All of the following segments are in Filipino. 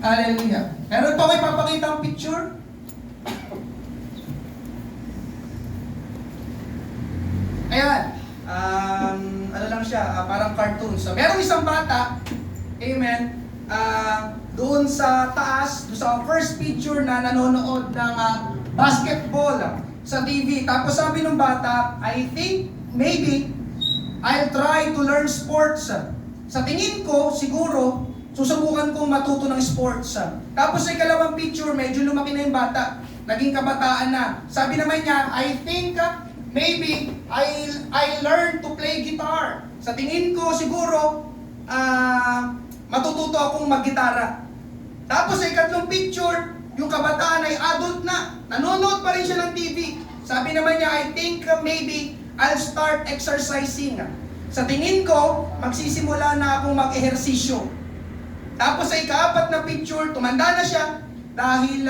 Hallelujah. Meron pa kayo papakita ang picture? Ayan. Ano lang siya, parang cartoon. So, merong isang bata, amen, doon sa taas, doon sa first picture na nanonood ng basketball sa TV. Tapos sabi ng bata, I think maybe I'll try to learn sports. Sa tingin ko, siguro, susubukan kong matuto ng sports. Tapos sa ikalawang picture, medyo lumaki na yung bata. Naging kabataan na. Sabi naman niya, I think maybe I'll learn to play guitar. Sa tingin ko, siguro, matututo akong maggitara. Tapos sa ikatlong picture, yung kabataan ay adult na. Nanonood pa rin siya ng TV. Sabi naman niya, I think maybe I'll start exercising. Sa tingin ko, magsisimula na akong mag-ehersisyo. Tapos sa ikaapat na picture, tumanda na siya dahil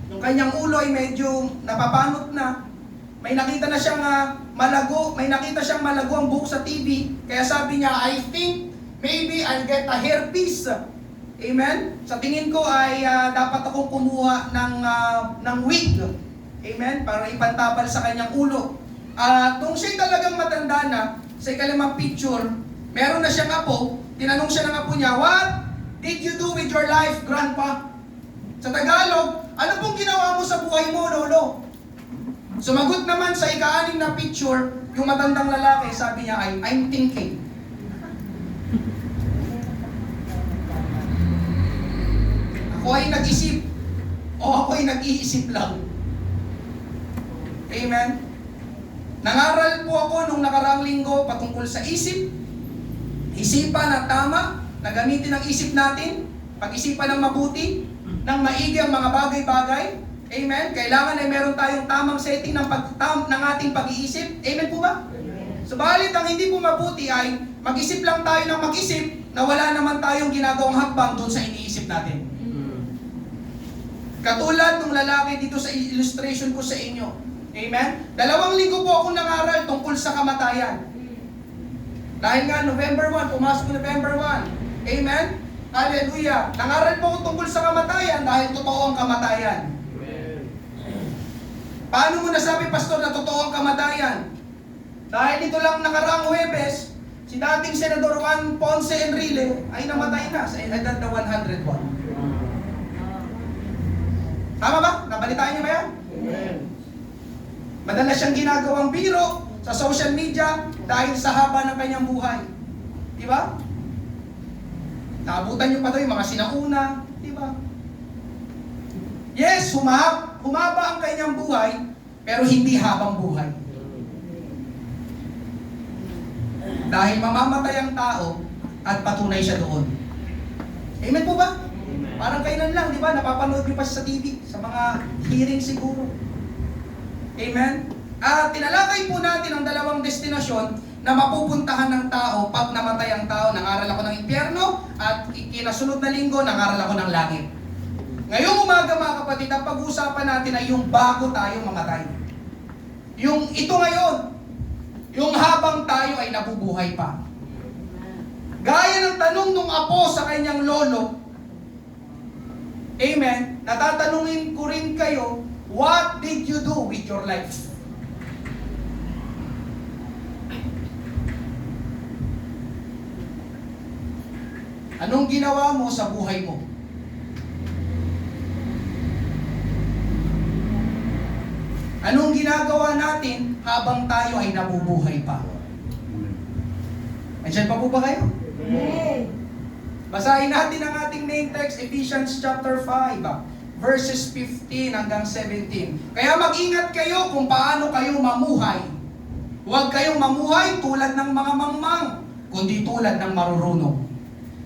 yung kanyang ulo ay medyo napapanot na. May nakita na siyang malago, ang buhok sa TV. Kaya sabi niya, I think maybe I'll get a hairpiece. Amen? Sa tingin ko ay dapat akong kumuha ng wig. Amen? Para ipantabal sa kanyang ulo. Kung siya talagang matanda na, sa ikalimang picture, meron na siyang apo. Tinanong siya ng apo niya, what did you do with your life, Grandpa? Sa Tagalog, ano pong ginawa mo sa buhay mo, Lolo? Sumagot naman sa ika-anim na picture, yung matandang lalaki, sabi niya ay, I'm thinking. Ako ay nag-isip, o ako ay nag-iisip lang. Amen? Nangaral po ako nung nakaraang linggo patungkol sa isip, isipan na tama, na gamitin ang isip natin, pag-isipan ng mabuti, ng maigi ang mga bagay-bagay. Amen? Kailangan ay meron tayong tamang setting ng ating pag-iisip. Amen po ba? Amen. Subalit, ang hindi po mabuti ay mag-isip lang tayo ng mag-isip na wala naman tayong ginagawang hakbang doon sa iniisip natin. Katulad ng lalaki dito sa illustration ko sa inyo. Amen? 2 linggo po akong nangaral tungkol sa kamatayan. Dahil nga, November 1, pumasok November 1. Amen? Hallelujah. Nangaral po ako tungkol sa kamatayan dahil totoo ang kamatayan. Amen. Paano mo nasabi, Pastor, na totoo ang kamatayan? Dahil ito lang nakaraang Huwebes, si dating Senador Juan Ponce Enrile ay namatay na sa edad na 101. Tama ba? Nabalitaan niyo ba yan? Amen. Madalas siyang ginagawang biro sa social media dahil sa haba ng kanyang buhay. Di ba? Naabutan niyo pa daw yung mga sinauna. Di ba? Yes, humaba ang kanyang buhay, pero hindi habang buhay. Dahil mamamatay ang tao at patunay siya doon. Amen po ba? Amen. Parang kailan lang, di ba? Napapanood niyo pa sa TV, sa mga hearing siguro. Amen? Tinalakay po natin ang dalawang destinasyon na mapupuntahan ng tao pag namatay ang tao. Nangaral ako ng impyerno at kinasunod na linggo, nangaral ako ng langit. Ngayong umaga mga kapatid, ang pag-uusapan natin ay yung bago tayo mamatay. Yung ito ngayon, yung habang tayo ay nabubuhay pa. Gaya ng tanong ng apo sa kanyang lolo, amen, natatanungin ko rin kayo, what did you do with your life? Anong ginawa mo sa buhay mo? Anong ginagawa natin habang tayo ay nabubuhay pa? Andiyan pa po ba kayo? Basahin natin ang ating main text, Ephesians chapter 5. Verses 15 hanggang 17. Kaya mag-ingat kayo kung paano kayo mamuhay. Huwag kayong mamuhay tulad ng mga mangmang, kundi tulad ng marurunong.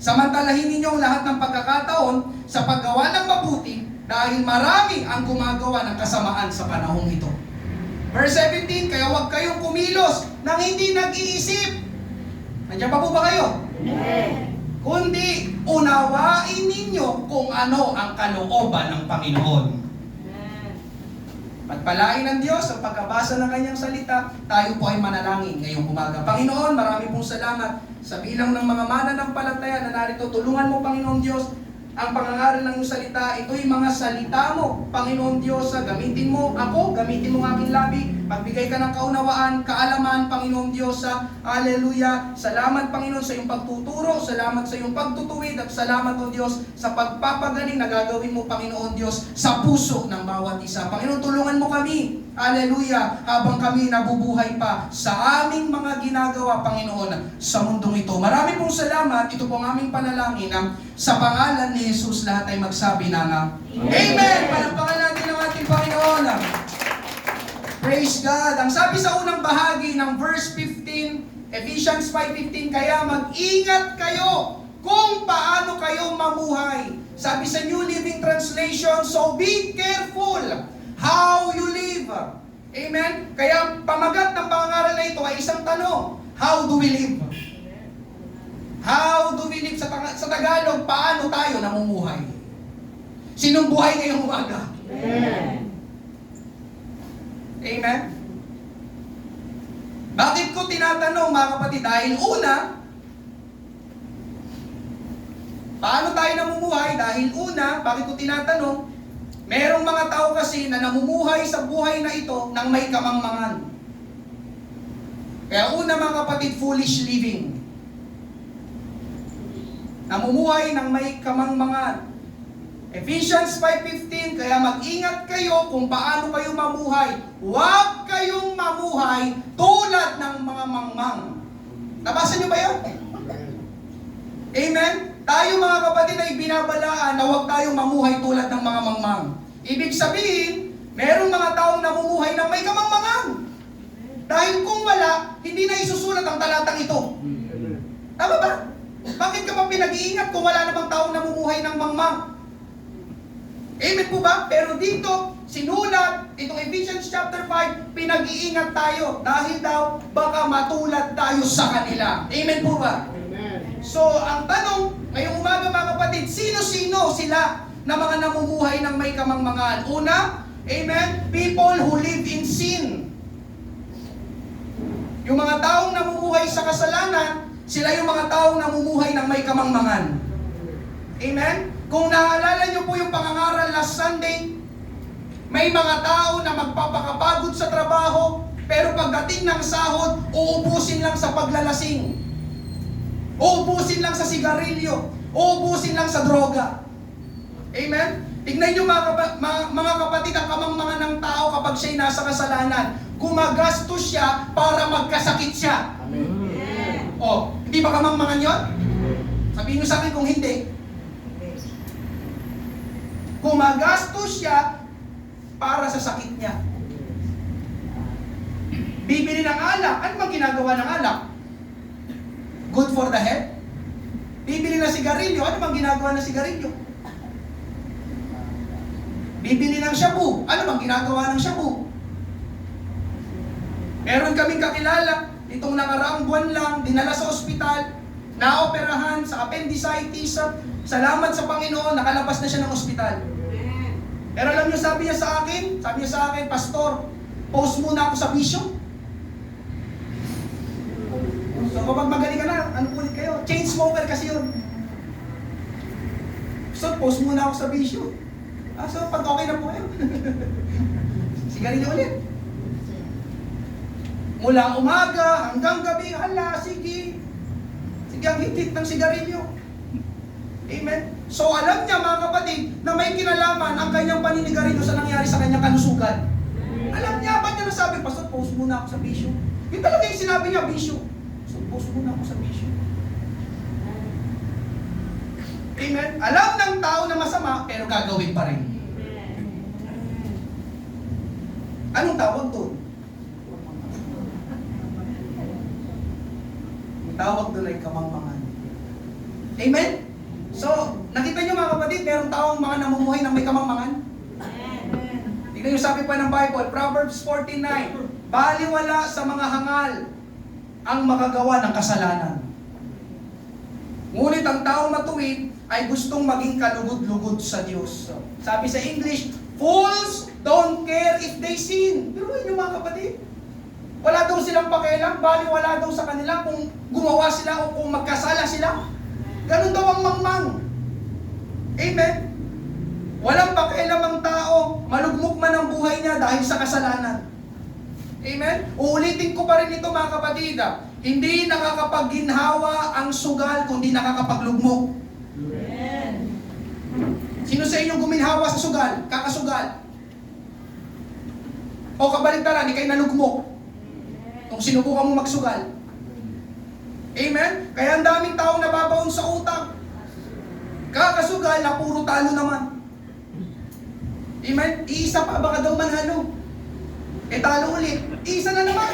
Samantalahin ninyo ang lahat ng pagkakataon sa paggawa ng mabuti dahil marami ang gumagawa ng kasamaan sa panahong ito. Verse 17, kaya huwag kayong kumilos nang hindi nag-iisip. Nandiyan pa po ba kayo? Amen. Kundi unawain ninyo kung ano ang kalooban ng Panginoon. Pagpalain ng Diyos ang pagkabasa ng kanyang salita, tayo po ay manalangin ngayong umaga. Panginoon, marami pong salamat sa bilang ng mga mananampalataya na narito. Tulungan mo, Panginoon Diyos, ang pangangaral ng iyong salita. Ito'y mga salita mo, Panginoon Diyos. Gamitin mo ako, gamitin mo ang aking labi. Pagbigay ka ng kaunawaan, kaalaman, Panginoon Diyos. Hallelujah. Salamat, Panginoon, sa iyong pagtuturo. Salamat sa iyong pagtutuwid. At salamat, O Diyos, sa pagpapagaling na gagawin mo, Panginoon Diyos, sa puso ng bawat isa. Panginoon, tulungan mo kami. Hallelujah. Habang kami nabubuhay pa sa aming mga ginagawa, Panginoon, sa mundong ito. Marami pong salamat. Ito po ang aming panalangin. Sa pangalan ni Jesus, lahat ay magsabi ng Amen! Palampakan natin ang ating Panginoon. Praise God. Ang sabi sa unang bahagi ng verse 15, Ephesians 5:15, kaya mag-ingat kayo kung paano kayo mamuhay. Sabi sa New Living Translation, so be careful how you live. Amen? Kaya pamagat ng pangaral na ito ay isang tanong. How do we live? How do we live? Sa Tagalog, paano tayo namumuhay? Sinong buhay ngayong umaga? Amen. Amen? Bakit ko tinatanong, mga kapatid? Dahil una, paano tayo namumuhay? Dahil una, bakit ko tinatanong? Merong mga tao kasi na namumuhay sa buhay na ito nang may kamangmangan. Kaya una, mga kapatid, foolish living. Namumuhay ng may kamangmangan. Ephesians 5:15, kaya mag-ingat kayo kung paano kayo mamuhay. Huwag kayong mamuhay tulad ng mga mangmang. Nabasa niyo ba yun? Amen? Tayo mga kapatid ay binabalaan na huwag tayong mamuhay tulad ng mga mangmang. Ibig sabihin, merong mga taong namumuhay ng may kamangmangan. Dahil kung wala, hindi na isusulat ang talatang ito. Tama ba? Bakit ka pa pinag-iingat kung wala namang taong namumuhay ng mangmang? Amen po ba? Pero dito, sinulat, itong Ephesians chapter 5, pinag-iingat tayo dahil daw baka matulad tayo sa kanila. Amen po ba? Amen. So, ang tanong, ngayong umaga mga kapatid, sino-sino sila na mga namumuhay ng may kamangmangan? Una, amen, people who live in sin. Yung mga taong namumuhay sa kasalanan, sila yung mga taong namumuhay ng may kamangmangan. Amen? Kung naalala nyo po yung pangangaral last Sunday, may mga tao na magpapakapagod sa trabaho, pero pagdating ng sahod, uubusin lang sa paglalasing. Uubusin lang sa sigarilyo. Uubusin lang sa droga. Amen? Tignan nyo mga kapatid, ang kamangmangan ng tao kapag siya'y nasa kasalanan. Gumagastos siya para magkasakit siya. Amen. O, hindi ba kamangmangan yun? Sabihin nyo sa akin kung hindi. Gumagastos siya para sa sakit niya. Bibili ng alak. Ano bang ginagawa ng alak? Good for the health. Bibili ng sigarilyo. Ano bang ginagawa ng sigarilyo? Bibili ng shabu. Ano bang ginagawa ng shabu? Meron kaming kakilala, itong nakaraang buwan lang, dinala sa ospital, naoperahan sa appendicitis. Salamat sa Panginoon, nakalabas na siya ng ospital. Pero alam niyo, sabi niya sa akin, Pastor, post muna ako sa bisyo. So kapag magaling ka na, ano ulit kayo? Chain smoker kasi yun. So post muna ako sa bisyo. So pag okay na po kayo, sigarilyo ulit. Mula umaga hanggang gabi, hala, sige ang hitit ng sigarilyo. Amen? So alam niya mga kapatid na may kinalaman ang kanyang paninigarilyo sa nangyari sa kanyang kalusugan. Alam niya, ba't niya nasabi, Pastor, post muna ako sa bisyo. Yun talaga yung sinabi niya, bisyo. So post muna ako sa bisyo. Amen? Alam ng tao na masama, pero gagawin pa rin. Anong tawag doon? Ang tawag doon ay kamangmangan. Amen? So, nakita niyo mga kapatid, merong taong mga namumuhay ng may kamangmangan? Tignan niyo, sabi pa ng Bible, Proverbs 49, baliwala sa mga hangal ang makagawa ng kasalanan. Ngunit ang taong matuwid ay gustong maging kalugod-lugod sa Diyos. Sabi sa English, fools don't care if they sin. Pero yun yung mga kapatid. Wala daw silang pakialam, baliwala daw sa kanila kung gumawa sila o kung magkasala sila. Ganun daw ang mangmang. Amen? Walang pakialamang tao, malugmok man ang buhay niya dahil sa kasalanan. Amen? Uulitin ko pa rin ito mga kapatid. Hindi nakakapagginhawa ang sugal kundi nakakapaglugmok. Amen. Sino sa inyo guminhawa sa sugal? Kakasugal? O kabaligtaran, ikay nalugmok kung sinubukan mo magsugal. Amen? Kaya ang daming taong nababaon sa utak. Kakasugal na puro talo naman. Amen? Iisa pa, baka daw manalo. Talo ulit. Isa na naman.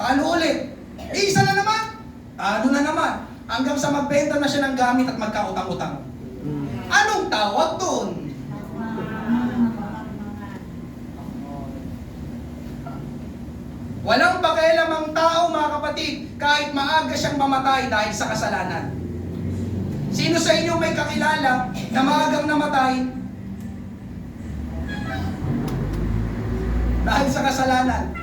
Talo ulit. Isa na naman. Talo na naman. Hanggang sa magbenta na siya ng gamit at magkautang-utang. Anong tawag doon? Walang pakialamang tao mga kapatid kahit maaga siyang mamatay dahil sa kasalanan. Sino sa inyo may kakilala na maagang namatay dahil sa kasalanan?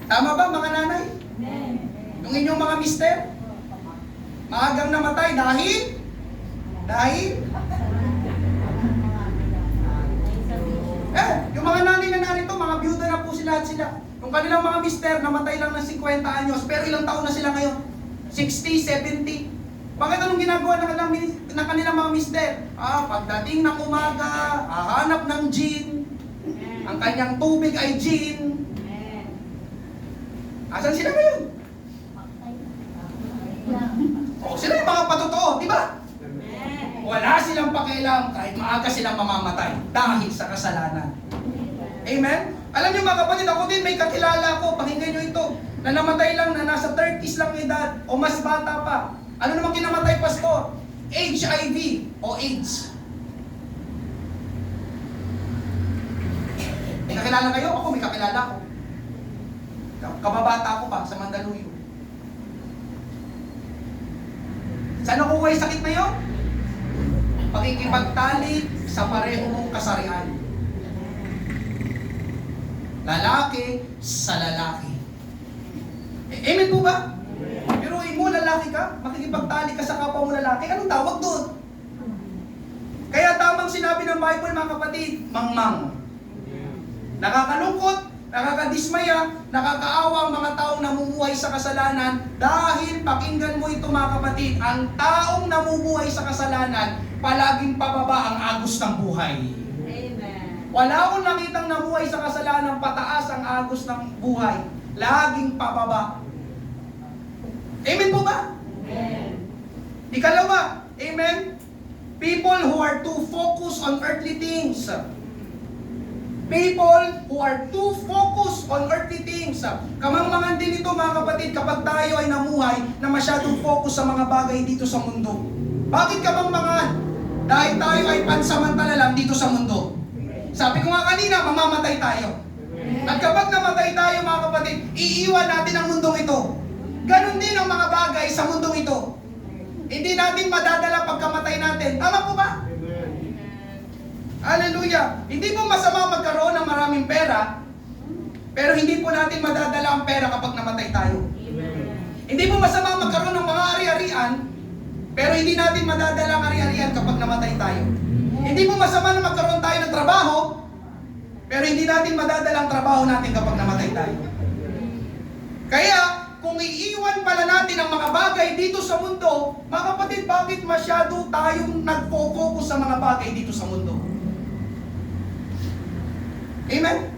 Tama ba mga nanay? Yung inyong mga mister? Maagang namatay dahil? Yung mga nanay na narito, mga byuda na po sila. Yung kanilang mga mister, namatay lang ng 50 anyos, pero ilang taon na sila ngayon? 60, 70. Bakit anong ginagawa ng kanilang mga mister? Pagdating ng umaga, hahanap ng gin, ang kanyang tubig ay gin. Asan sila ngayon? Sila yung mga patotoo, di ba? Wala silang pakialam kahit maaga silang mamamatay dahil sa kasalanan. Amen? Alam niyo mga kapatid, ako din may kakilala ko, pakinggan niyo ito, na namatay lang na nasa 30s lang edad o mas bata pa. Ano naman kinamatay, pastor? HIV o AIDS. May kakilala kayo? Ako may kakilala ko. Kababata ko pa sa Mandaluyong. Saan nakuha yung sakit na yun? Pakikipagtalik sa pareho mong kasarian. Lalaki sa lalaki. Amen po ba? Pero mo lalaki ka, makikipagtalik ka sa kapwa mo lalaki, anong tawag doon? Kaya tamang sinabi ng Bible mga kapatid, mangmang. Nakakalungkot, nakakadismaya, nakakaawa ang mga taong namumuhay sa kasalanan dahil pakinggan mo ito mga kapatid, ang taong namumuhay sa kasalanan, palaging pababa ang agos ng buhay. Amen. Wala akong nakitang namuhay sa kasalanan pataas ang agos ng buhay. Laging pababa. Amen po ba? Amen. Ikalawa, amen? People who are too focused on earthly things. People who are too focused on earthly things. Kamangmangan din ito mga kapatid kapag tayo ay namuhay na masyadong focus sa mga bagay dito sa mundo. Bakit kamangmangan? Dahil tayo ay pansamantala lang dito sa mundo. Sabi ko nga kanina, mamamatay tayo. At kapag namatay tayo mga kapatid, iiwan natin ang mundong ito. Ganon din ang mga bagay sa mundong ito. Hindi natin madadala pagkamatay natin. Tama po ba? Hallelujah! Hindi po masama magkaroon ng maraming pera, pero hindi po natin madadala ang pera kapag namatay tayo. Hindi po masama magkaroon ng mga ari-arian, pero hindi natin madadala ang ari-arian kapag namatay tayo. Hindi po masama na magkaroon tayo ng trabaho, pero hindi natin madadala ang trabaho natin kapag namatay tayo. Kaya, kung iiwan pala natin ang mga bagay dito sa mundo, mga kapatid, bakit masyado tayong nag-focus sa mga bagay dito sa mundo? Amen?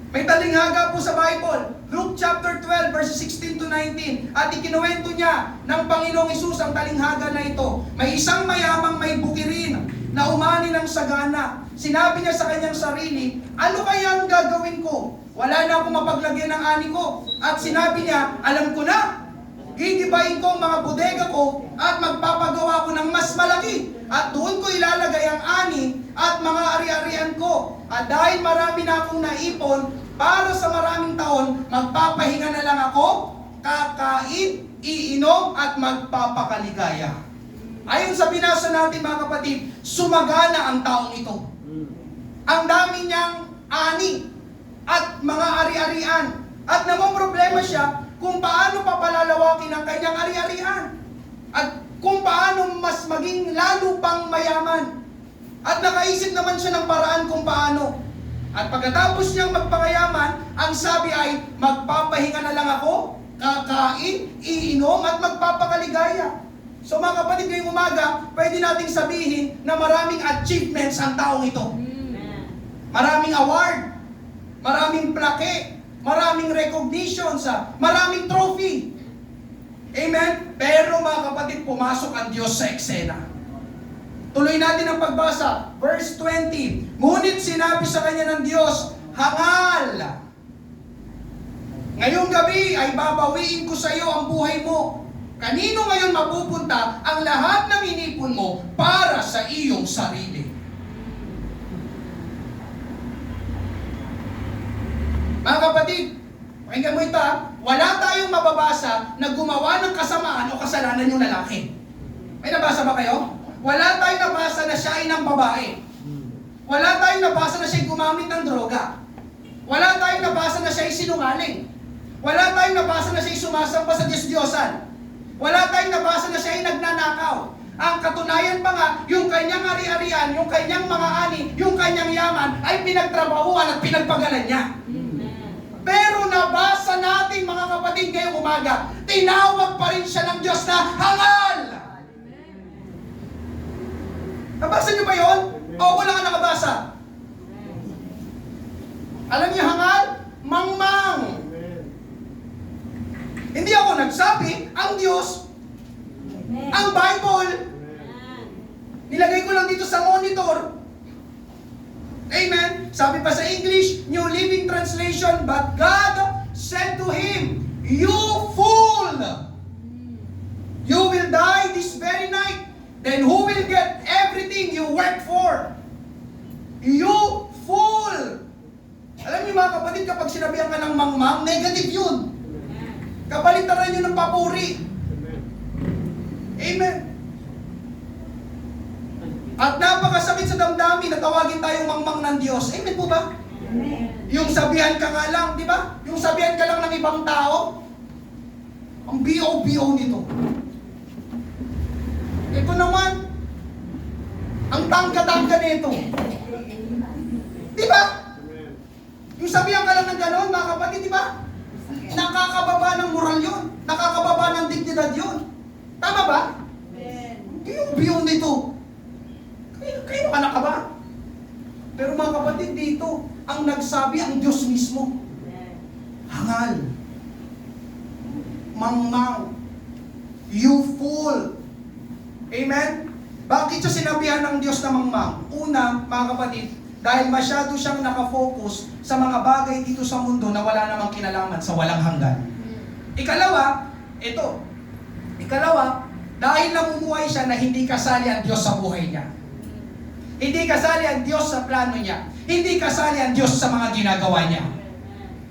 May talinghaga po sa Bible, Luke chapter 12, verses 16 to 19. At ikinuwento niya ng Panginoong Hesus ang talinghaga na ito. May isang mayamang may bukirin na umani ng sagana. Sinabi niya sa kanyang sarili, ano kaya ang gagawin ko? Wala na akong mapaglagyan ng ani ko. At sinabi niya, alam ko na, gigibayin ko ang mga bodega ko at magpapagawa ko ng mas malaki. At doon ko ilalagay ang ani at mga ari-arian ko. At dahil marami na akong naipon, para sa maraming taon, magpapahinga na lang ako, kakain, iinom, at magpapakaligaya. Ayon sa binasa natin mga kapatid, sumagana ang taong ito. Ang dami niyang ani at mga ari-arian. At namang problema siya kung paano papalalawakin ang kanyang ari-arian. At kung paano mas maging lalo pang mayaman. At nakaisip naman siya ng paraan kung paano. At pagkatapos niyang magpangayaman, ang sabi ay, magpapahinga na lang ako, kakain, iinom, at magpapakaligaya. So mga kapatid, ngayong umaga, pwede nating sabihin na maraming achievements ang taong ito. Maraming award, maraming plaque, maraming recognitions, maraming trophy. Amen? Pero mga kapatid, pumasok ang Diyos sa eksena. Tuloy natin ang pagbasa. Verse 20. Ngunit sinabi sa kanya ng Diyos, hangal! Ngayong gabi ay babawiin ko sa iyo ang buhay mo. Kanino ngayon mapupunta ang lahat ng inipon mo para sa iyong sarili? Mga kapatid, pakinggan mo ito, wala tayong mababasa na gumawa ng kasamaan o kasalanan yung lalaki. May nabasa ba kayo? Wala tayong nabasa na siya ay ng babae. Wala tayong nabasa na siya ay gumamit ng droga. Wala tayong nabasa na siya ay sinungaling. Wala tayong nabasa na siya ay sumasamba sa Diyos-Diyosan. Wala tayong nabasa na siya ay nagnanakaw. Ang katunayan pa nga, yung kanyang ari-arian, yung kanyang mga ani, yung kanyang yaman ay pinagtrabahuan at pinagpagalan niya. Pero nabasa natin mga kapatid ngayong umaga, tinawag pa rin siya ng Diyos na hangal! Nabasa niyo ba yun? O wala ka nakabasa? Alam niyo hangal? Mangmang! Hindi ako nagsabi, ang Diyos, ang Bible, nilagay ko lang dito sa monitor. Amen? Sabi pa sa English, New Living Translation, but God said to him, you fool! You will die this very night. Then who will get everything you work for? You fool! Alam niyo mga kapatid, kapag sinabihan ka ng mangmang, negative yun. Kabaliktaran nyo ng papuri. Amen. At napakasakit sa damdamin na tawagin tayong mangmang ng Diyos. Amen po ba? Amen. Yung sabihan ka nga lang, di ba? Yung sabihan ka lang ng ibang tao. Ang B.O.B.O. nito. Ito naman, ang tangga-tangga nito. Di ba? Yung sabihan ka lang ng gano'n, mga kapatid, di ba? Nakakababa ng moral yun. Nakakababa ng dignidad yun. Tama ba? Yung B.O. nito. Kayo anak ka ba? Pero mga kapatid, dito, ang nagsabi ang Diyos mismo. Hangal. Mangmang. You fool. Amen? Bakit siya sinabihan ng Diyos na mangmang? Una, mga kapatid, dahil masyado siyang nakafocus sa mga bagay dito sa mundo na wala namang kinalaman sa walang hanggan. Ikalawa, ito. Ikalawa, dahil namumuhay siya na hindi kasali ang Diyos sa buhay niya. Hindi kasali ang Diyos sa plano niya. Hindi kasali ang Diyos sa mga ginagawa niya.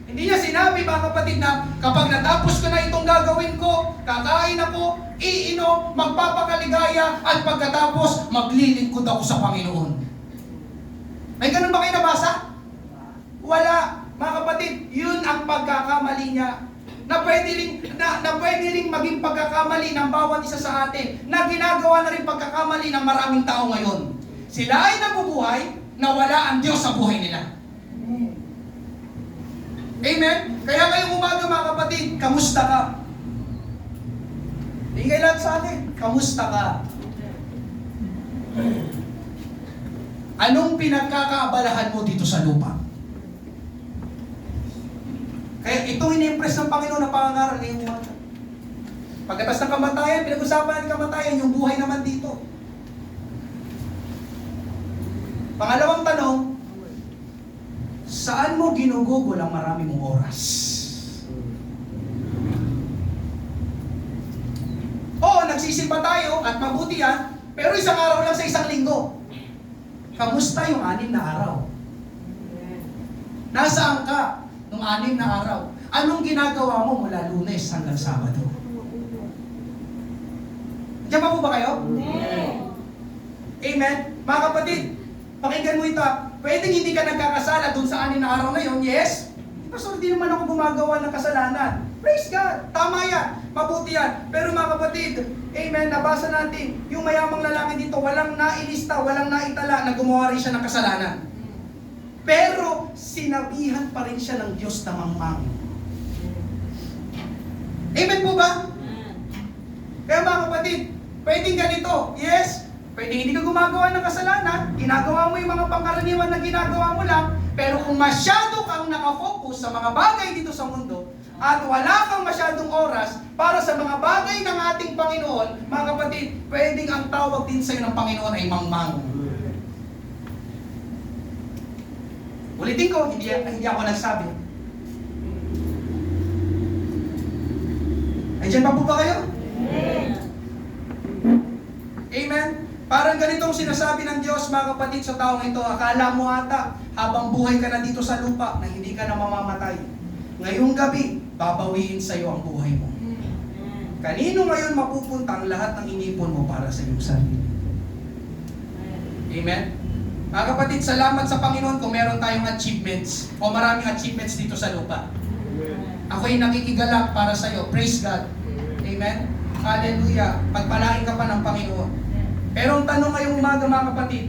Hindi niya sinabi, mga kapatid, na kapag natapos ko na itong gagawin ko, kakain ako, iinom, magpapakaligaya, at pagkatapos, maglilingkod ako sa Panginoon. May ganun ba kayo nabasa? Wala. Mga kapatid, yun ang pagkakamali niya. Na pwede ring maging pagkakamali ng bawat isa sa atin, na ginagawa na rin pagkakamali ng maraming tao ngayon. Sila ay nabubuhay na wala ang Diyos sa buhay nila. Amen? Kaya ngayong umaga mga kapatid, kamusta ka? Hindi kayo lahat sa akin, kamusta ka? Anong pinagkakaabalahan mo dito sa lupa? Kaya itong ini-impress ng Panginoon na pangangaral ngayong umaga. Pagkatas ng kamatayan, pinag-usapan ng kamatayan, yung buhay naman dito. Pangalawang tanong, saan mo ginugugol ang marami mong oras? Oo, nagsisimba tayo at mabuti yan, pero isang araw lang sa isang linggo. Kamusta yung 6 na araw? Nasaan ka nung 6 na araw? Anong ginagawa mo mula Lunes hanggang Sabado? Diyan pa po ba kayo? Amen? Mga kapatid, pakinggan mo ito. Pwedeng hindi ka nagkakasala dun sa 6 na araw na yun, yes? Pastor, di naman ako gumagawa ng kasalanan. Praise God, tama yan. mabuti yan. Pero mga kapatid, amen, nabasa natin, yung mayamang lalaki dito, walang nailista, walang naitala na gumawa rin siya ng kasalanan. Pero, sinabihan pa rin siya ng Diyos na mangmang. Amen po ba? Kaya mga kapatid, pwedeng ganito, yes, pwedeng hindi ka gumagawa ng kasalanan, ginagawa mo yung mga pangkaraniwan na ginagawa mo lang, pero kung masyado kang nakafocus sa mga bagay dito sa mundo, at wala kang masyadong oras para sa mga bagay ng ating Panginoon, mga kapatid, pwedeng ang tawag din sa'yo ng Panginoon ay mangmang. Ulitin ko, hindi ako nagsabi. Nandiyan pa po ba kayo? Amen? Parang ganitong sinasabi ng Diyos, mga kapatid, sa taong ito, akala mo ata, habang buhay ka na dito sa lupa, na hindi ka na mamamatay. Ngayong gabi, babawiin sa iyo ang buhay mo. Kanino ngayon mapupunta ang lahat ng inipon mo para sa iyong sarili? Amen? Mga kapatid, salamat sa Panginoon kung meron tayong achievements o maraming achievements dito sa lupa. Ako'y nakikigalak para sa iyo. Praise God. Amen? Hallelujah. Pagpalain ka pa ng Panginoon. Pero ang tanong ngayong umaga, mga kapatid,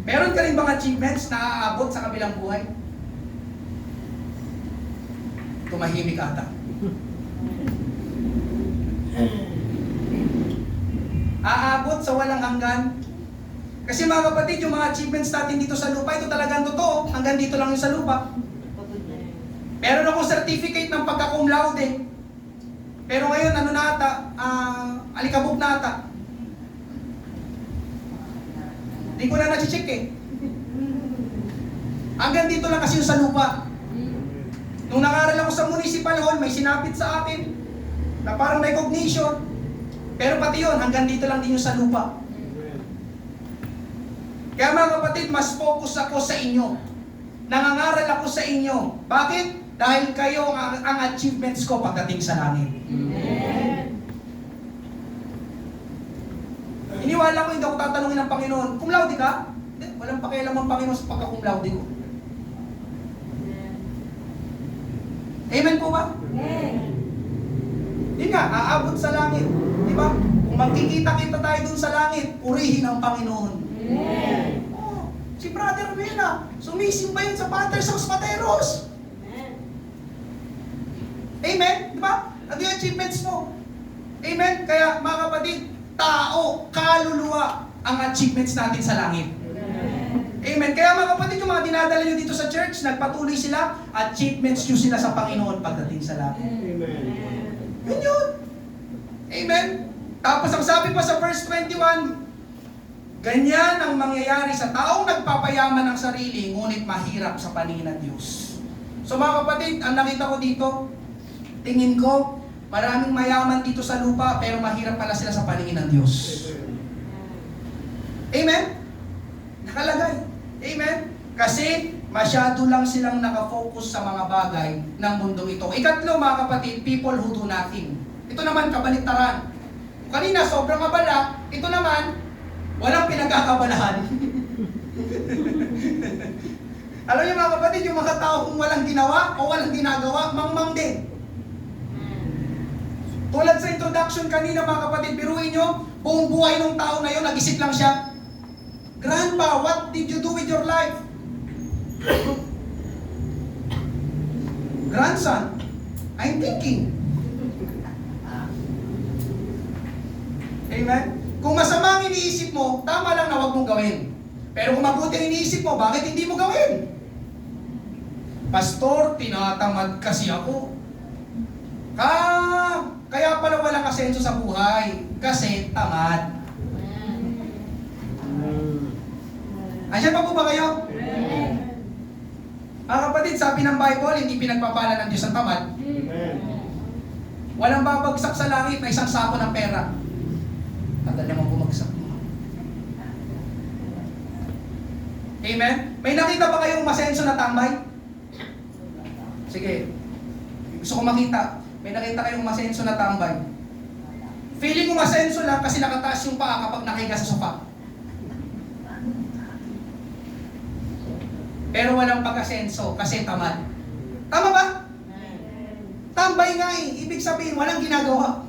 meron ka rin bang achievements na aabot sa kabilang buhay? Tumahimik ata. Aabot sa walang hanggan. Kasi mga kapatid, yung mga achievements natin dito sa lupa, ito talagang totoo. Hanggang dito lang yung sa lupa. Meron akong certificate ng pagka-cum laude. Pero ngayon, ano na ata? Alikabok na ata. Hindi ko na na-check eh. Hanggang dito lang kasi yung sa lupa. Nung nangaral ako sa municipal hall, may sinapit sa akin na parang recognition. Pero pati yun, hanggang dito lang din yung sa lupa. Kaya mga kapatid, mas focus ako sa inyo. Nangangaral ako sa inyo. Bakit? Dahil kayo ang achievements ko pagdating sa langit. Amen. Iniwala ko, hindi ako tatanungin ng Panginoon, cum laude ka? Hindi, walang pakialam ang Panginoon sa pagka-cum laude ko. Amen po ba? Amen. Yun nga, aabot sa langit. Di ba? Kung magkikita-kita tayo dun sa langit, purihin ang Panginoon. Amen. Oh, si Brother Vela, sumisimba yun sa Paters House Pateros. Amen? Di ba? Ano yung achievements mo? Amen? Kaya mga kapatid, tao, kaluluwa ang achievements natin sa langit. Amen? Kaya mga kapatid, yung mga dinadala nyo dito sa church, nagpatuloy sila, achievements nyo sila sa Panginoon pagdating sa langit. Yun yun. Amen? Tapos ang sabi pa sa verse 21, ganyan ang mangyayari sa taong nagpapayaman ng sarili, ngunit mahirap sa paningin ng Diyos. So mga kapatid, ang nakita ko dito, tingin ko, maraming mayaman dito sa lupa, pero mahirap pala sila sa paningin ng Diyos. Amen? Nakalagay. Amen? Kasi masyado lang silang nakafocus sa mga bagay ng mundong ito. Ikatlo, mga kapatid, people who do nothing. Ito naman, kabaliktaran. Kanina, sobrang abala. Ito naman, walang pinagkakabalahan. Alam niyo mga kapatid, yung mga tao kung walang ginawa o walang ginagawa, mangmang din. Tulad sa introduction kanina mga kapatid, biruin nyo, buong buhay ng tao na yun, nag-isip lang siya, Grandpa, what did you do with your life? Grandson, I'm thinking. Amen? Kung masama ang iniisip mo, tama lang na huwag mong gawin. Pero kung mabuti ang iniisip mo, bakit hindi mo gawin? Pastor, tinatamad kasi ako. Kaya pala walang asenso sa buhay. Kasi tamad. Andiyan pa po ba kayo? Mga kapatid, sabi ng Bible, hindi pinagpapala ng Diyos ang tamad. Walang babagsak sa langit na isang sako ng pera. Tagal naman bumagsak. Amen? May nakita ba kayong masenso na tambay? Sige. Gusto ko makita. May nakita kayong masenso na tambay. Feeling mo masenso lang kasi nakataas yung paa kapag nakahiga sa sofa. Pero walang pag-asenso kasi tamad. Tama ba? Tambay nga eh. Ibig sabihin, walang ginagawa.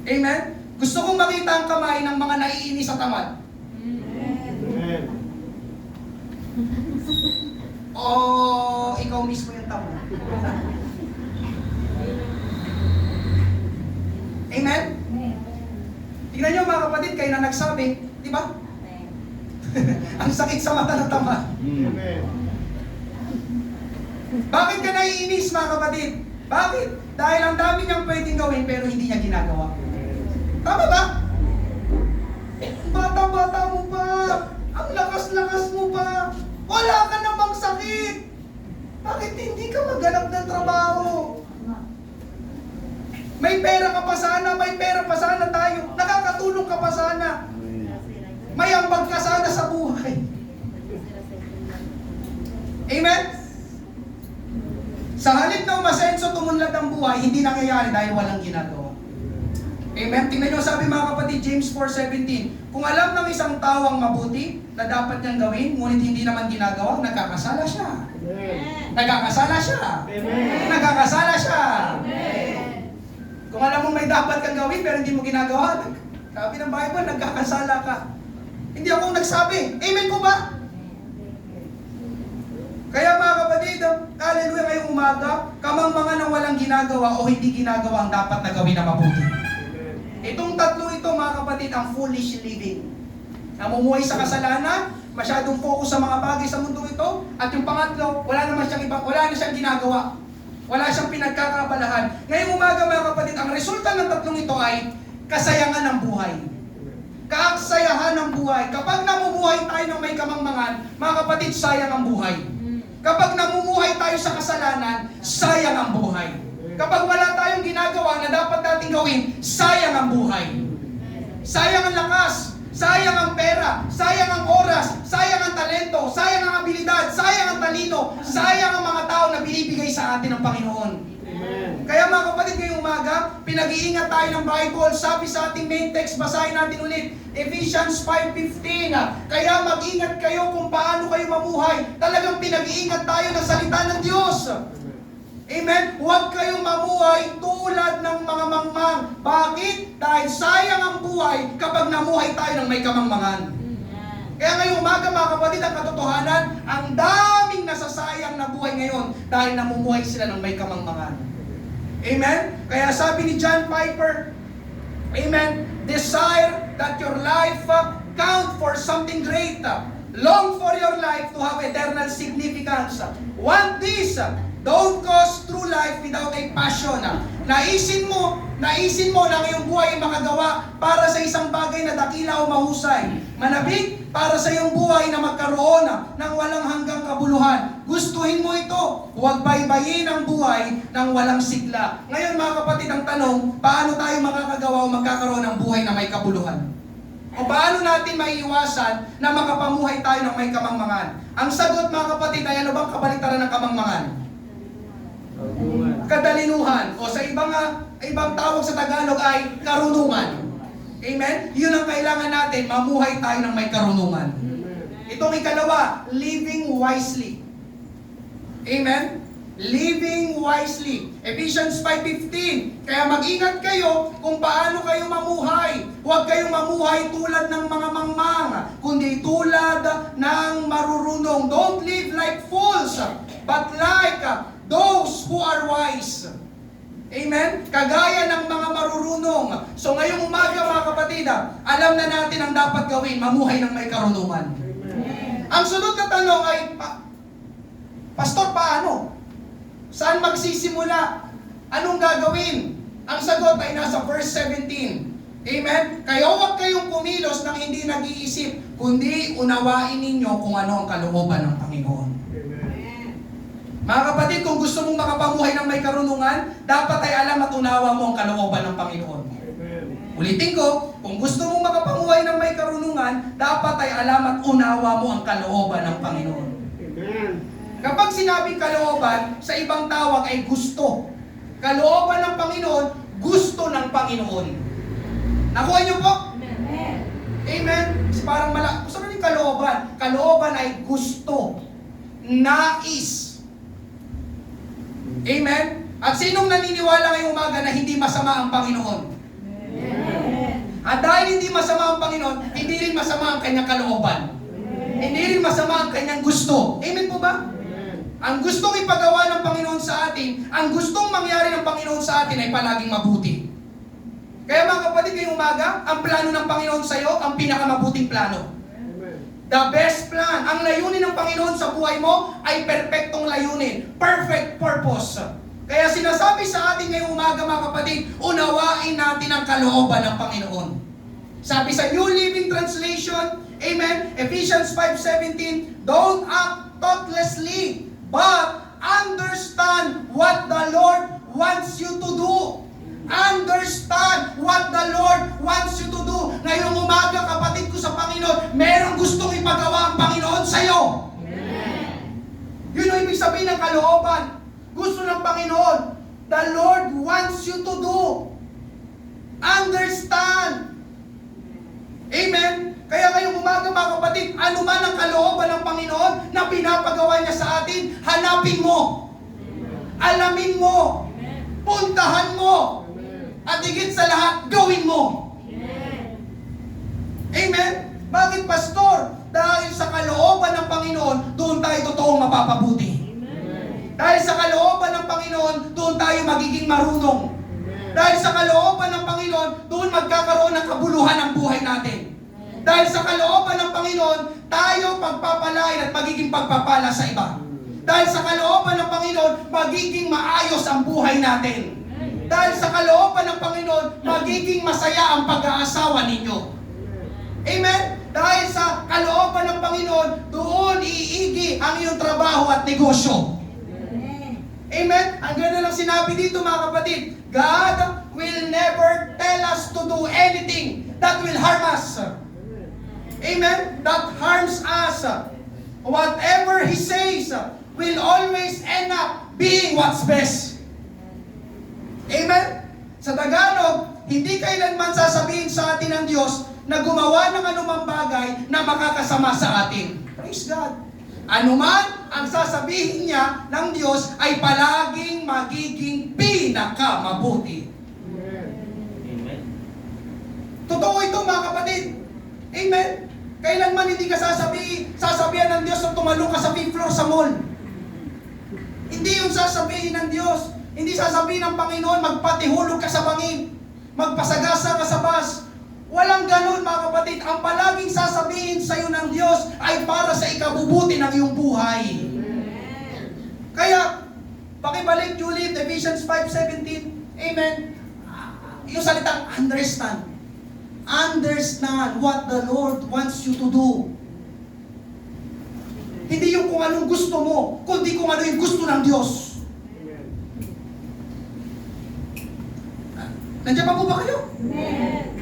Amen? Gusto kong makita ang kamay ng mga naiinis sa tamad. Amen. O ikaw mismo yung tamad. Amen? Tingnan nyo mga kapatid, kayo na nagsabi, di ba? Ang sakit sa mata ng tamad. Amen. Bakit ka naiinis mga kapatid? Bakit? Dahil ang dami niyang pwedeng gawin pero hindi niya ginagawa. Tama ba? Bata-bata mo pa. Ang lakas-lakas mo pa. Wala ka namang sakit. Bakit hindi ka maghanap ng trabaho? May pera ka pa sana, may pera pa sana tayo. Nakakatulong ka pa sana. May ambag ka sana sa buhay. Amen? Sa halip na umasenso, tumunlad ang buhay, hindi nangyayari dahil walang ginagawa. Amen? Tingnan nyo sabi mga kapatid, James 4:17. Kung alam ng isang tao ang mabuti na dapat niyang gawin, ngunit hindi naman ginagawa, nagkakasala siya. Amen. Nagkakasala siya. Amen. Nagkakasala siya. Amen. Kung alam mo may dapat kang gawin pero hindi mo ginagawa, sabi ng Bible, nagkakasala ka. Hindi ako nagsabi. Amen po ba? Kaya mga kapatid, hallelujah, ngayong umaga, kamang mga nang walang ginagawa o hindi ginagawa ang dapat na gawin na mabuti. Itong tatlo ito mga kapatid, ang foolish living. Namumuhay sa kasalanan, masyadong focus sa mga bagay sa mundo ito, at yung pangatlo, wala na siyang ginagawa. Wala siyang pinagkakabalahan. Ngayong umaga mga kapatid, ang resulta ng tatlong ito ay kasayangan ng buhay. Kaaksayahan ng buhay. Kapag namumuhay tayo ng may kamangmangan, mga kapatid, sayang ang buhay. Kapag namumuhay tayo sa kasalanan, sayang ang buhay. Kapag wala tayong ginagawa na dapat nating gawin, sayang ang buhay. Sayang ang lakas, sayang ang pera, sayang ang oras, sayang ang talento, sayang ang abilidad, sayang ang talino, sayang ang mga tao na binibigay sa atin ng Panginoon. Amen. Kaya mga kapatid, ngayong umaga, pinag-iingat tayo ng Bible. Sabi sa ating main text, basahin natin ulit, Ephesians 5:15. Kaya mag-ingat kayo kung paano kayo mamuhay. Talagang pinag-iingat tayo ng salita ng Diyos. Amen? Huwag kayong mamuhay tulad ng mga mangmang. Bakit? Dahil sayang ang buhay kapag namuhay tayo ng may kamangmangan. Kaya ngayong umaga mga kapatid, ang katotohanan, ang daming nasasayang na buhay ngayon dahil namumuhay sila ng may kamangmangan. Amen? Kaya sabi ni John Piper, amen, desire that your life count for something great. Long for your life to have eternal significance. Want this. Don't cause true life without a passion. Naisin mo na ngayong buhay ay makagawa para sa isang bagay na dakila o mahusay. Manabik para sa iyong buhay na magkaroon ng walang hanggang kabuluhan. Gustuhin mo ito. Huwag baybayin ang buhay ng walang sigla. Ngayon mga kapatid, ang tanong, paano tayo makakagawa o magkakaroon ng buhay na may kabuluhan? O paano natin maiiwasan na makapamuhay tayo ng may kamangmangan? Ang sagot mga kapatid ay ano bang kabaliktaran ng kamangmangan? Kadalinuhan. O sa ibang tawag sa Tagalog ay karunungan. Amen? Yun ang kailangan natin, mamuhay tayo ng may karunungan. Itong ikalawa, living wisely. Amen? Living wisely. Ephesians 5:15. Kaya mag-ingat kayo kung paano kayo mamuhay. Huwag kayong mamuhay tulad ng mga mangmang, kundi tulad ng marurunong. Don't live like fools, but like those who are wise. Amen? Kagaya ng mga marurunong. So ngayong umaga mga kapatid, alam na natin ang dapat gawin, mamuhay ng may karunungan. Ang sunod na tanong ay, Pastor, paano? Saan magsisimula? Anong gagawin? Ang sagot ay nasa verse 17. Amen? Kaya huwag kayong kumilos nang hindi nag-iisip, kundi unawain ninyo kung ano ang kalooban ng Panginoon. Mga kapatid, kung gusto mong makapamuhay ng may karunungan, dapat ay alam at unawa mo ang kalooban ng Panginoon. Ulitin ko, kung gusto mong makapamuhay ng may karunungan, dapat ay alam at unawa mo ang kalooban ng Panginoon. Amen. Kapag sinabing kalooban, sa ibang tawag ay gusto. Kalooban ng Panginoon, gusto ng Panginoon. Nakuha niyo po? Amen. Amen? Parang gusto rin yung kalooban. Kalooban ay gusto. Nais. Amen? At sinong naniniwala ngayong umaga na hindi masama ang Panginoon? At dahil hindi masama ang Panginoon, hindi rin masama ang kanyang kalooban. Hindi rin masama ang kanyang gusto. Amen po ba? Ang gustong ipagawa ng Panginoon sa atin, ang gustong mangyari ng Panginoon sa atin ay palaging mabuti. Kaya mga kapatid, ngayong umaga, ang plano ng Panginoon sa iyo, ang pinakamabuting plano. The best plan. Ang layunin ng Panginoon sa buhay mo ay perpektong layunin. Perfect purpose. Kaya sinasabi sa atin ngayong umaga mga kapatid, unawain natin ang kalooban ng Panginoon. Sabi sa New Living Translation, Amen, Ephesians 5:17, don't act thoughtlessly, but understand what the Lord wants you to do. Understand what the Lord wants you to do. Ngayong umaga, kapatid ko sa Panginoon, merong gustong ipagawa ang Panginoon sa iyo. Yun ang ibig sabihin ng kalooban. Gusto ng Panginoon. The Lord wants you to do. Understand. Amen? Kaya ngayong umaga mga kapatid, ano man ang kalooban ng Panginoon na pinapagawa niya sa atin, hanapin mo. Alamin mo. Puntahan mo. At higit sa lahat, gawin mo. Amen? Bakit, Pastor? Dahil sa kalooban ng Panginoon, doon tayo totoong mapapabuti. Dahil sa kalooban ng Panginoon, doon tayo magiging marunong. Dahil sa kalooban ng Panginoon, doon magkakaroon ng kabuluhan ang buhay natin. Dahil sa kalooban ng Panginoon, tayo pagpapalain at magiging pagpapala sa iba. Dahil sa kalooban ng Panginoon, magiging maayos ang buhay natin. Dahil sa kalooban ng Panginoon, magiging masaya ang pag-aasawa ninyo. Amen? Dahil sa kalooban ng Panginoon, doon iigi ang iyong trabaho at negosyo. Amen? Ang ganda lang sinabi dito mga kapatid, God will never tell us to do anything that will harm us. Amen? That harms us. Whatever He says will always end up being what's best. Amen? Sa Tagalog, hindi kailanman sasabihin sa atin ng Diyos na gumawa ng anumang bagay na makakasama sa atin. Praise God. Anuman ang sasabihin niya ng Diyos ay palaging magiging pinakamabuti. Amen. Totoo ito mga kapatid. Amen? Kailanman hindi ka sasabihan ng Diyos na tumalong ka sa 5th floor sa mall. Hindi yun sasabihin ng Diyos. Hindi sasabihin ng Panginoon, magpatihulog ka sa bangin, magpasagasa ka sa bus. Walang ganun mga kapatid. Ang palaging sasabihin sa iyo ng Diyos ay para sa ikabubuti ng iyong buhay. Kaya, pakibalik ulit, Ephesians 5:17. Amen. Yung salitang understand. Understand what the Lord wants you to do. Hindi yung kung anong gusto mo, kundi kung ano yung gusto ng Diyos. Nandiyan pa po ba kayo? Amen.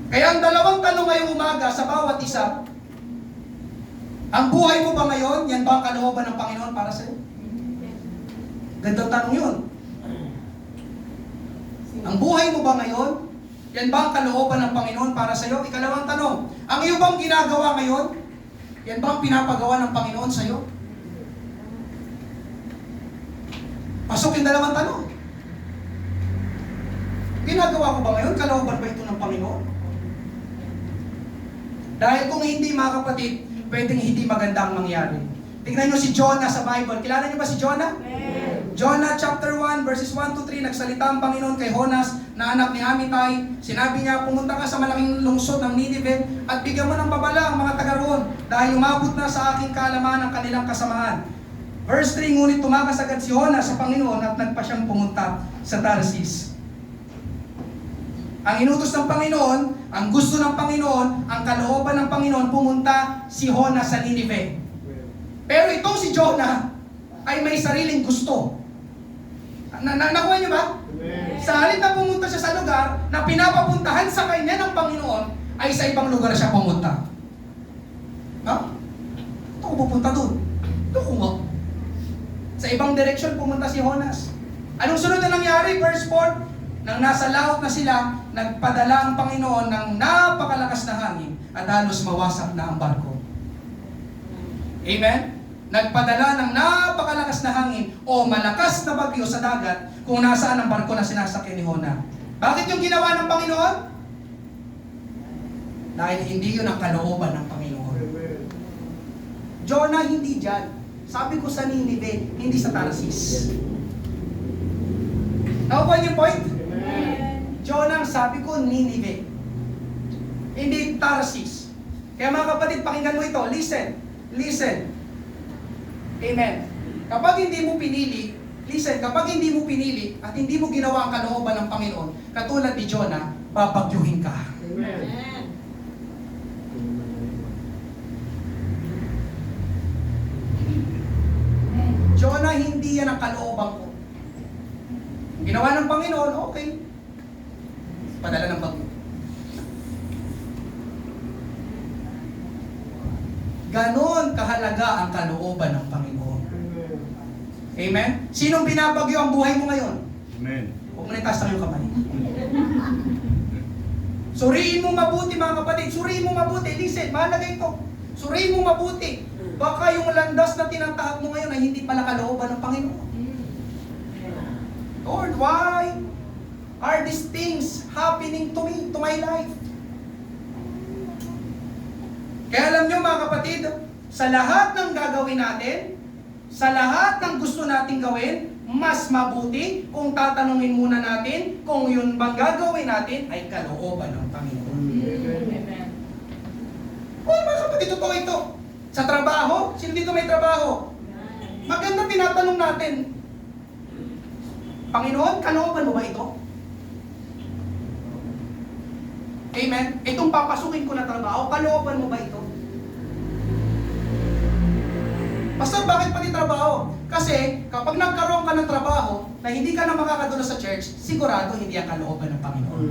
Kaya ang dalawang tanong ngayong umaga sa bawat isa, ang buhay mo ba ngayon, yan ba ang kalooban ng Panginoon para sa iyo? Gandang tanong yun. Ang buhay mo ba ngayon, yan ba ang kalooban ng Panginoon para sa iyo? Ikalawang tanong, ang iyo bang ginagawa ngayon, yan ba ang pinapagawa ng Panginoon sa iyo? Pasok yung dalawang tanong. Ginagawa ko ba ngayon? Kalooban ba ito ng Panginoon? Dahil kung hindi mga kapatid, pwedeng hindi maganda ang mangyari. Tingnan nyo si Jonah sa Bible. Kilala nyo ba si Jonah? Amen. Jonah chapter 1 verses 1 to 3, nagsalita ang Panginoon kay Jonas na anak ni Amitay. Sinabi niya, pumunta ka sa malaking lungsod ng Nineveh at bigyan mo ng babala ang mga taga roon dahil umabot na sa aking kaalaman ang kanilang kasamaan. Verse 3, ngunit tumakas agad si Jonas sa Panginoon at nagpa siyang pumunta sa Tarsis. Ang inutos ng Panginoon, ang gusto ng Panginoon, ang kalooban ng Panginoon, pumunta si Jonah sa Nineveh. Pero itong si Jonah ay may sariling gusto. Nakuha niyo ba? Sa halip na pumunta siya sa lugar na pinapapuntahan sa kanya ng Panginoon, ay sa ibang lugar siya pumunta. Ha? Ito ko pupunta doon. Ito ko nga. Sa ibang direksyon pumunta si Jonas. Anong sunod na nangyari? Verse 4, nang nasa laot na sila, nagpadala ang Panginoon ng napakalakas na hangin at halos mawasak na ang barko. Amen? nagpadala ng napakalakas na hangin o malakas na bagyo sa dagat kung nasaan ang barko na sinasakyan ni Jonah. Bakit yung ginawa ng Panginoon? Dahil hindi yun ang kalooban ng Panginoon. Jonah hindi dyan. Sabi ko sa Ninive, hindi sa Tarsis. Nakuha niyo yung point? Jonah, sabi ko Ninive. Hindi Tarsis. Kaya mga kapatid, pakinggan mo ito. Listen. Listen. Amen. Kapag hindi mo pinili, listen, kapag hindi mo pinili at hindi mo ginawa ang kalooban ng Panginoon, katulad ni Jonah, papagyuhin ka. Amen. Jonah, hindi yan ang kalooban ko. Ginawa ng Panginoon, okay. Padala ng bagyo. Ganon kahalaga ang kalooban ng Panginoon. Amen? Sinong binabagyo ang buhay mo ngayon? Amen. Huwag mo na itaas ang iyong kamay. Suriin mo mabuti mga kapatid. Suriin mo mabuti. Listen, mahalaga ito. Suriin mo mabuti. Baka yung landas na tinatahak mo ngayon ay hindi pala kalooban ng Panginoon. Lord, why are these things happening to me, to my life? Kaya alam nyo mga kapatid, sa lahat ng gagawin natin, sa lahat ng gusto nating gawin, mas mabuti kung tatanungin muna natin kung yun bang gagawin natin ay kalooban ng Panginoon. Amen. Oh, mga kapatid, totoo ito. Sa trabaho, sino dito may trabaho? Maganda tinatanong natin, Panginoon, kalooban mo ba ito? Amen? Itong papasukin ko na trabaho, kalooban mo ba ito? Pastor, bakit pati trabaho? Kasi kapag nagkaroon ka ng trabaho na hindi ka na makakadula sa church, sigurado hindi ang kalooban ng Panginoon.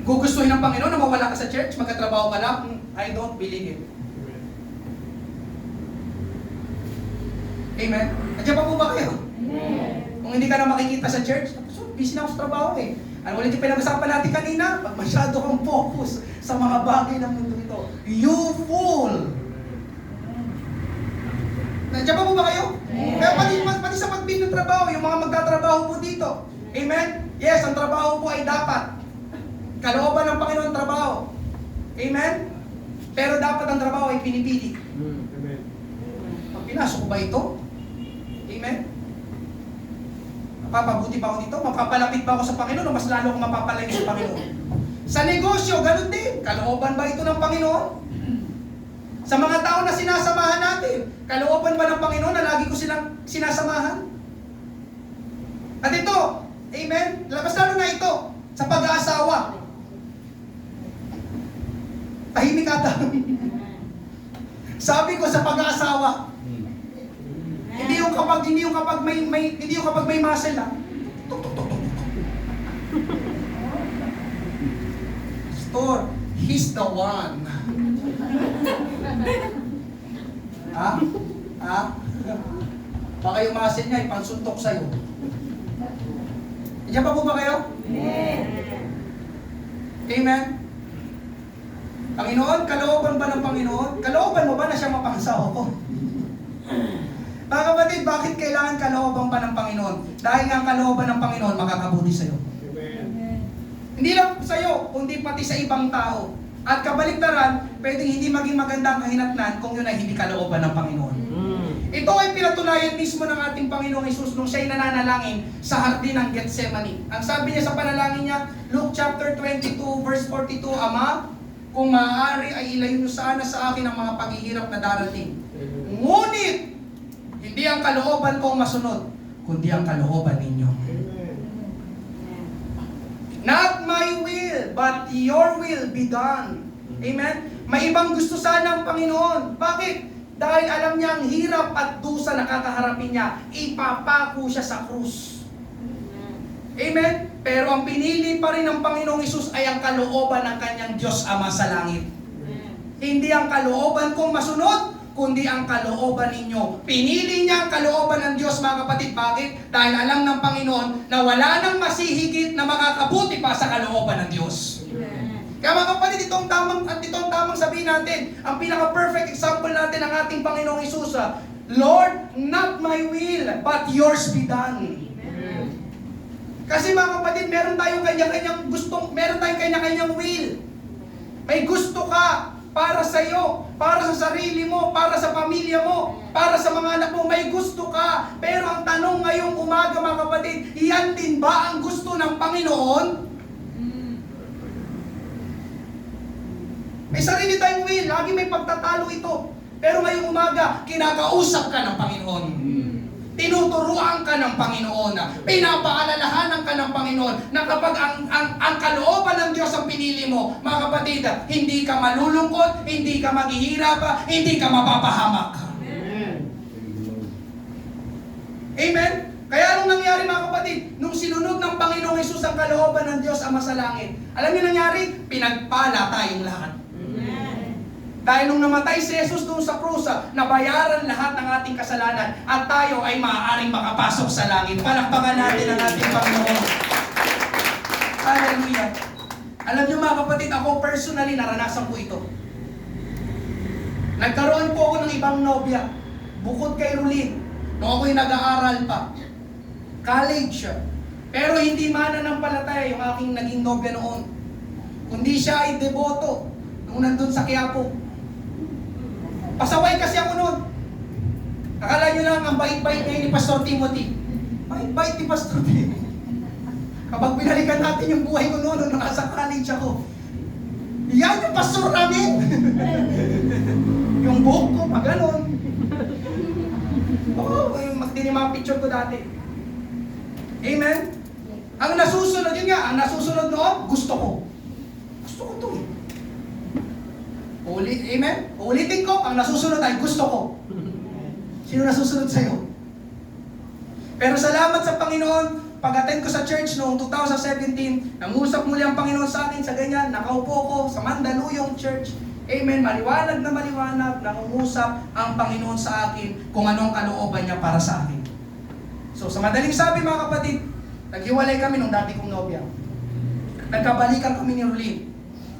Gugustuhin ng Panginoon na mawala ka sa church, magkatrabaho ka lang, I don't believe it. Amen? Nandiyan pa po ba kayo? Kung hindi ka na makikita sa church, so, busy na ako sa trabaho eh. Ano ulit yung pinag-usapan natin kanina? Pag masyado kang focus sa mga bagay ng mundo ito, you fool! Nandiyan pa po ba kayo? Kaya pati sa pag-build ng trabaho, yung mga magtatrabaho po dito. Amen? Yes, ang trabaho po ay dapat. Kalooban ng Panginoon ang trabaho. Amen? Pero dapat ang trabaho ay pinipili. Pag pinasok ko ba ito? Amen? Mapapabuti ba ako dito? Mapapalapit ba ako sa Panginoon o mas lalo akong mapapalayo sa Panginoon? Sa negosyo, ganun din. Kalooban ba ito ng Panginoon? Sa mga tao na sinasamahan natin, kalooban ba ng Panginoon na lagi ko silang sinasamahan? At ito, amen? Labas lalo na ito, sa pag-aasawa. Tahimik ata. Sabi ko sa pag-aasawa, hindi yung kapag may muscle lang. Pastor, he's the one. Ha? Ha? Baka yung muscle niya ipansuntok sa'yo. Diyan pa po ba kayo? Amen? Panginoon, kalooban ba ng Panginoon? Kalooban mo ba na siya mapangasawa ko? Mga kapatid, bakit kailangan kalooban pa ng Panginoon? Dahil nga ang kalooban ng Panginoon makakabuti sa'yo. Hindi lang sa'yo, kundi pati sa ibang tao. At kabaligtaran, pwedeng hindi maging maganda ang kahinatnan kung yun ay hindi kalooban ng Panginoon. Ito ay pinatunayan mismo ng ating Panginoong Hesus nung siya'y nananalangin sa hardin ng Gethsemane. Ang sabi niya sa panalangin niya, Luke chapter 22 verse 42, Ama, kung maaari ay ilayo niyo sana sa akin ang mga paghihirap na darating. Ngunit, hindi ang kalooban kong masunod, kundi ang kalooban ninyo. Not my will, but your will be done. Amen? May ibang gusto sana ang Panginoon. Bakit? Dahil alam niya ang hirap at dusa na kakaharapin niya, ipapako siya sa krus. Amen? Pero ang pinili pa rin ng Panginoong Hesus ay ang kalooban ng kanyang Diyos Ama sa langit. Hindi ang kalooban kong masunod, kundi ang kalooban ninyo. Pinili niya ang kalooban ng Diyos, mga kapatid. Bakit? Dahil alam ng Panginoon na wala nang masihigit na makakabuti pa sa kalooban ng Diyos. Kaya mga kapatid, ito ang tamang sabihin natin. Ang pinaka-perfect example natin ng ating Panginoong Hesus. Lord, not my will, but yours be done. Kasi mga kapatid, meron tayong kanya-kanyang gustong, meron tayong kanya-kanyang will. May gusto ka para sa iyo, para sa sarili mo, para sa pamilya mo, para sa mga anak mo, may gusto ka. Pero ang tanong ngayong umaga mga kapatid, iyan din ba ang gusto ng Panginoon? May sarili tayong will, lagi may pagtatalo ito. Pero ngayong umaga, kinakausap ka ng Panginoon. Tinuturuan ka ng Panginoon. Pinapaalalahanan ka ng Panginoon na kapag ang kalooban ng Diyos ang pinili mo, mga kapatid, hindi ka malulungkot, hindi ka maghihirap, hindi ka mapapahamak. Amen? Kaya anong nangyari mga kapatid? Nung sinunod ng Panginoong Hesus ang kalooban ng Diyos Ama sa langit, alam niyo nangyari? Pinagpala tayong lahat. Dahil nung namatay si Jesus doon sa krus, nabayaran lahat ng ating kasalanan at tayo ay maaaring makapasok sa langit. Palakpakan natin ang ating Panginoon. Hallelujah. Alam niyo mga kapatid, ako personally naranasan ko ito. Nagkaroon po ako ng ibang nobya. Bukod kay Rulin. Nung ako'y nag-aaral pa. College. Pero hindi mananampalataya yung aking naging nobya noon. Kundi siya ay deboto. Nung nandun sa Quiapo. Pasaway kasi ako noon. Akala nyo lang ang bait-bait ngayon ni Pastor Timothy. Bait-bait ni Pastor Timothy. Kapag binalikan natin yung buhay ko noon, nung nasa college ako, yan yung pastor namin. Yung buhok ko, pag ganon. Oo, yung mga picture ko dati. Amen? Ang nasusunod, yun nga, ang nasusunod noon, gusto ko. Gusto ko to eh. Amen? Ulitin ko, ang nasusunod ay gusto ko. Sino nasusunod sa'yo? Pero salamat sa Panginoon, pag-attend ko sa church noong 2017, nangusap muli ang Panginoon sa akin sa ganyan, nakaupo ko sa Mandaluyong Church. Amen? Maliwanag na maliwanag, nangungusap ang Panginoon sa akin kung anong kalooban niya para sa akin. So sa madaling sabi mga kapatid, naghiwalay kami nung dati kong nobya. Nagkabalikan kami ni Rulin.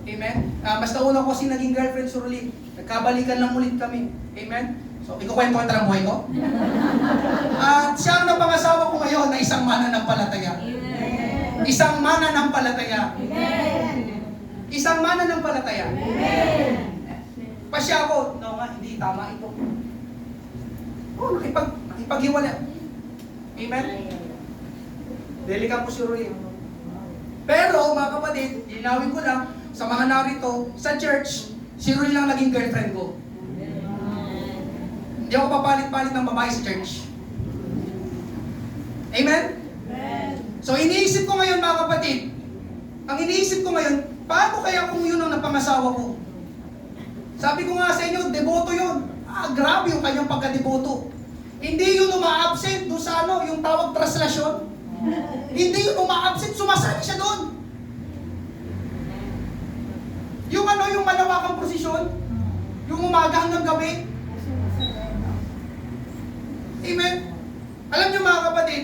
Amen? Basta una ko kasi naging girlfriend si Rulin. Nagkabalikan lang ulit kami. Amen? So, ikukwento ko ang buhay ko. At siya ang napangasawa ko ngayon na isang mananampalataya. Amen. Isang mananampalataya. Amen. Isang mananampalataya. Amen. Pasya ako, no nga, hindi tama ito. Oh, nakipaghiwalay. Amen? Delika po si Rulin. Pero, mga kapatid, linawin ko lang, sa mga narito, sa church, si Rulin lang naging girlfriend ko. Hindi ako papalit-palit ng babae sa church. Amen? So iniisip ko ngayon mga kapatid, ang iniisip ko ngayon, paano kaya kung yun ang napangasawa ko? Sabi ko nga sa inyo, deboto yun. Grabe yung kanyang pagka-deboto. Hindi yun uma-absent doon sa yung tawag translasyon. Hindi yun uma-absent, sumasali siya doon. Yung yung malawakang posisyon, yung umaga hanggang gabi. Amen? Alam niyo mga kapatid,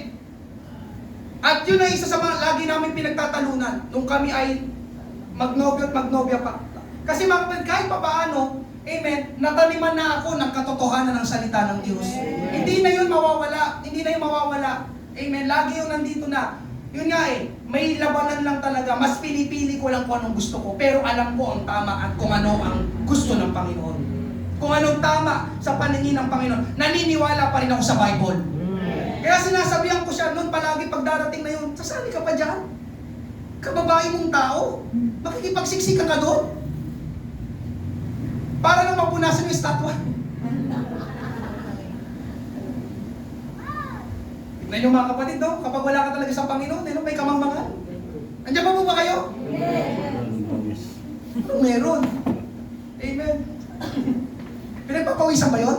at yun ay isa sa mga lagi namin pinagtatalunan nung kami ay magnobya at magnobya pa. Kasi mga kapatid, kahit pa paano, amen, nataniman na ako ng katotohanan ng salita ng Diyos. Hindi na yun mawawala. Hindi na yun mawawala. Amen. Lagi yun nandito na. Yun nga may labanan lang talaga. Mas pinipili ko lang kung anong gusto ko. Pero alam ko ang tama at kung ano ang gusto ng Panginoon. Kung anong tama sa paningin ng Panginoon. Naniniwala pa rin ako sa Bible. Kaya sinasabihan ko siya noon palagi pag darating na yun, sasali ka pa dyan. Kababae mong tao. Makikipagsiksikan ka doon. Para lang mapunasan yung estatwa. Tignan nyo mga kapatid, no? Kapag wala ka talaga sa Panginoon, may kamangmangan. Andiyan pa po ba kayo? Ano meron? Amen. Pinagpapawisan ba yun?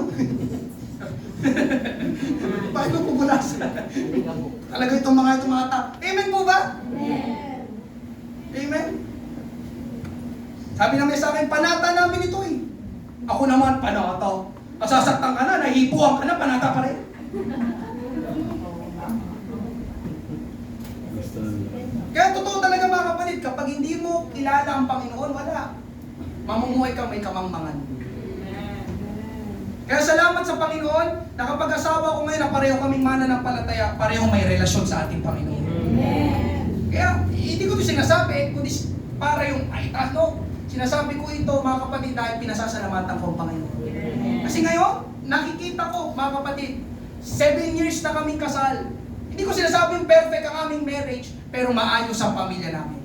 Paano pupunasan? Talaga itong mga tao. Amen po ba? Amen. Sabi naman sa akin, panata namin ito eh. Ako naman, panata. Masasaktan ka na, nahipuan ka na, panata pa rin. Kaya totoo talaga mga kapatid. kapatid, kapag hindi mo kilala ang Panginoon, wala. Mamumuhay ka may kamangmangan. Kaya salamat sa Panginoon, nakapag-asawa ko ngayon na pareho kaming mananampalataya, pareho may relasyon sa ating Panginoon. Kaya, hindi ko ito sinasabi, kundi para yung, sinasabi ko ito, mga kapatid, dahil pinasasalamatan ko ang Panginoon. Kasi ngayon, nakikita ko, mga kapatid, 7 years na kaming kasal. Hindi ko sinasabing perfect ang aming marriage, pero maayos ang pamilya namin.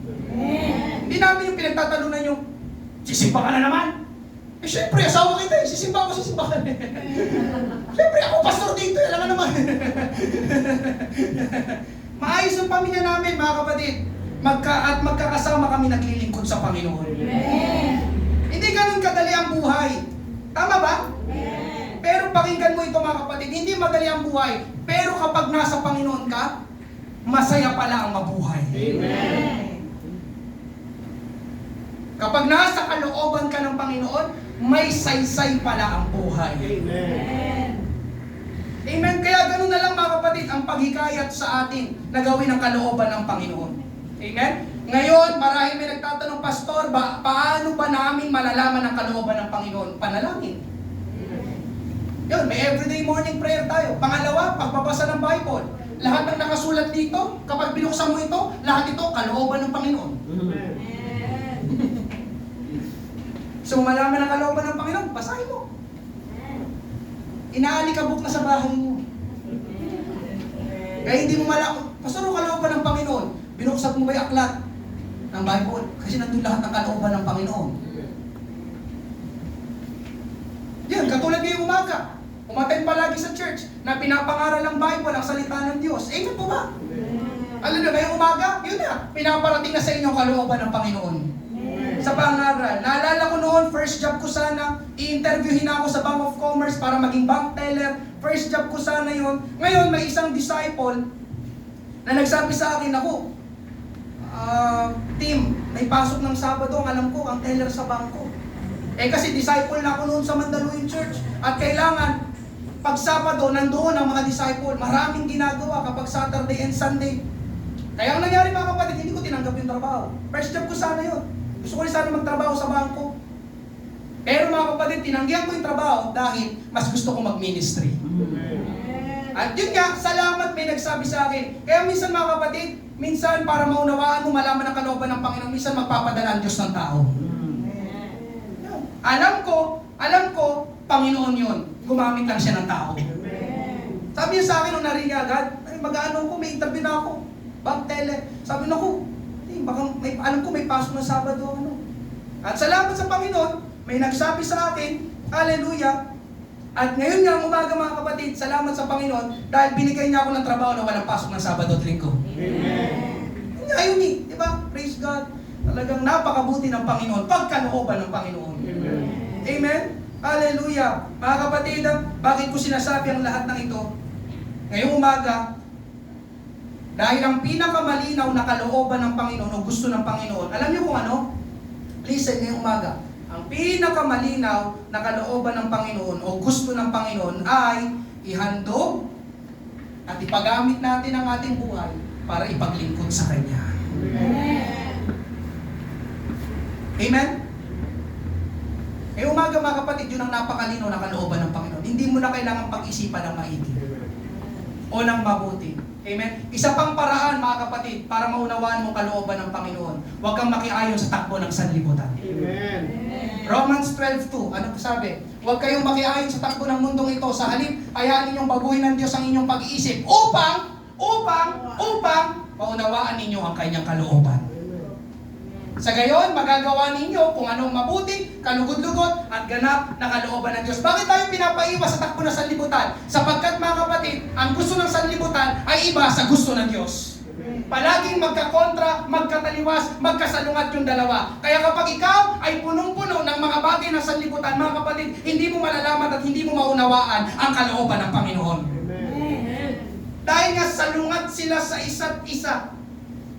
Hindi namin yung pinagtatalunan yung, sisimba ka na naman. Eh syempre, asawa kita eh, sisimba ka. Syempre, ako pastor dito, alam nga naman. Maayos ang pamilya namin, mga kapatid. At magkakasama kami naglilingkod sa Panginoon. Hindi ganun kadali ang buhay. Tama ba? Pero pakinggan mo ito, mga kapatid, hindi madali ang buhay. Pero kapag nasa Panginoon ka, masaya pala ang mabuhay. Kapag nasa kalooban ka ng Panginoon, may saysay pala ang buhay. Amen. Kaya ganun na lang, mga kapatid, ang paghikayat sa atin na gawin ang kalooban ng Panginoon. Amen? Ngayon, marahil may nagtatanong, Pastor, paano ba namin malalaman ang kalooban ng Panginoon? Panalangin. Yun, may everyday morning prayer tayo. Pangalawa, pagbabasa ng Bible. Lahat ng nakasulat dito, kapag binuksan mo ito, lahat ito, kalooban ng Panginoon. So, malaman ang kalooban ng Panginoon, basahin mo. Inaalikabok na sa bahay mo. Kaya hindi mo malaman, Pastor, ang kalooban ng Panginoon, binuksan mo ba yung aklat ng Bible? Kasi nandun lahat ng kalooban ng Panginoon. Yan, katulad ngayong umaga. Umattend palagi sa church na pinapangaral ng Bible ang salita ng Diyos. Amen po ba? Alam na, ngayong umaga, yun na, pinaparating na sa inyo ang kalooban ng Panginoon. Sa pangaral. Naalala ko noon, first job ko sana, i-interviewin ako sa Bank of Commerce para maging bank teller. First job ko sana yun. Ngayon, may isang disciple na nagsabi sa akin, ako, team, may pasok ng Sabado, ang alam ko, ang teller sa bangko. Eh kasi disciple na ako noon sa Mandaluyong Church. At kailangan, pag Sabado, nandoon ang mga disciple. Maraming ginagawa kapag Saturday and Sunday. Kaya ang nangyari, mga kapatid, hindi ko tinanggap yung trabaho. First job ko sana yun. Gusto ko rin sana magtrabaho sa bangko. Pero mga kapatid, tinanggihan ko yung trabaho dahil mas gusto ko mag-ministry. At yun nga, salamat may nagsabi sa akin. Kaya minsan, mga kapatid, minsan para maunawaan mo, malaman ang kalooban ng Panginoon, minsan magpapadala ang Diyos ng tao. Alam ko, Panginoon yun. Gumamit lang siya ng tao. Sabi niya sa akin nung narinig agad, mag-ano ko, may interview na ako. Bank teller. Sabi na ko, baka alam ko may pasok na Sabado. At salamat sa Panginoon, may nagsabi sa akin, hallelujah. At ngayon nga umaga, mga kapatid, salamat sa Panginoon dahil binigay niya ako ng trabaho na walang pasok ng Sabado at Linggo. Amen. Ayun eh, di ba? Praise God. Talagang napakabuti ng Panginoon, pagkalooban ng Panginoon. Amen? Hallelujah. Mga kapatid, bakit ko sinasabi ang lahat ng ito? Ngayong umaga, dahil ang pinakamalinaw na kalooban ng Panginoon o gusto ng Panginoon, alam niyo kung ano? Listen, ngayong umaga. Ang pinakamalinaw na kalooban ng Panginoon o gusto ng Panginoon ay ihandog at ipagamit natin ang ating buhay para ipaglingkod sa Kanya. Amen? Ngayong umaga, mga kapatid, yun ang napakalinaw na kalooban ng Panginoon. Hindi mo na kailangan pag-isipan ng maigi o ng mabuti. Amen? Isa pang paraan, mga kapatid, para maunawaan mo kalooban ng Panginoon. Huwag kang makiayon sa takbo ng sanlibutan. Amen. Romans 12:2, ano po sabi? Huwag kayong makiayon sa takbo ng mundong ito. Sa halip, hayaan ninyong baguhin ng Diyos ang inyong pag-iisip upang maunawaan ninyo ang kanyang kalooban. Sa gayon, magagawa ninyo kung anong mabuti, kalugod-lugod, at ganap na kalooban ng Diyos. Bakit tayo pinapaiwas sa takbo ng sanlibutan? Sapagkat, mga kapatid, ang gusto ng sanlibutan ay iba sa gusto ng Diyos. Palaging magkakontra, magkataliwas, magkasalungat yung dalawa. Kaya kapag ikaw ay punong-puno ng mga bagay ng sanlibutan, mga kapatid, hindi mo malalaman at hindi mo maunawaan ang kalooban ng Panginoon. Amen. Dahil nga salungat sila sa isa't isa.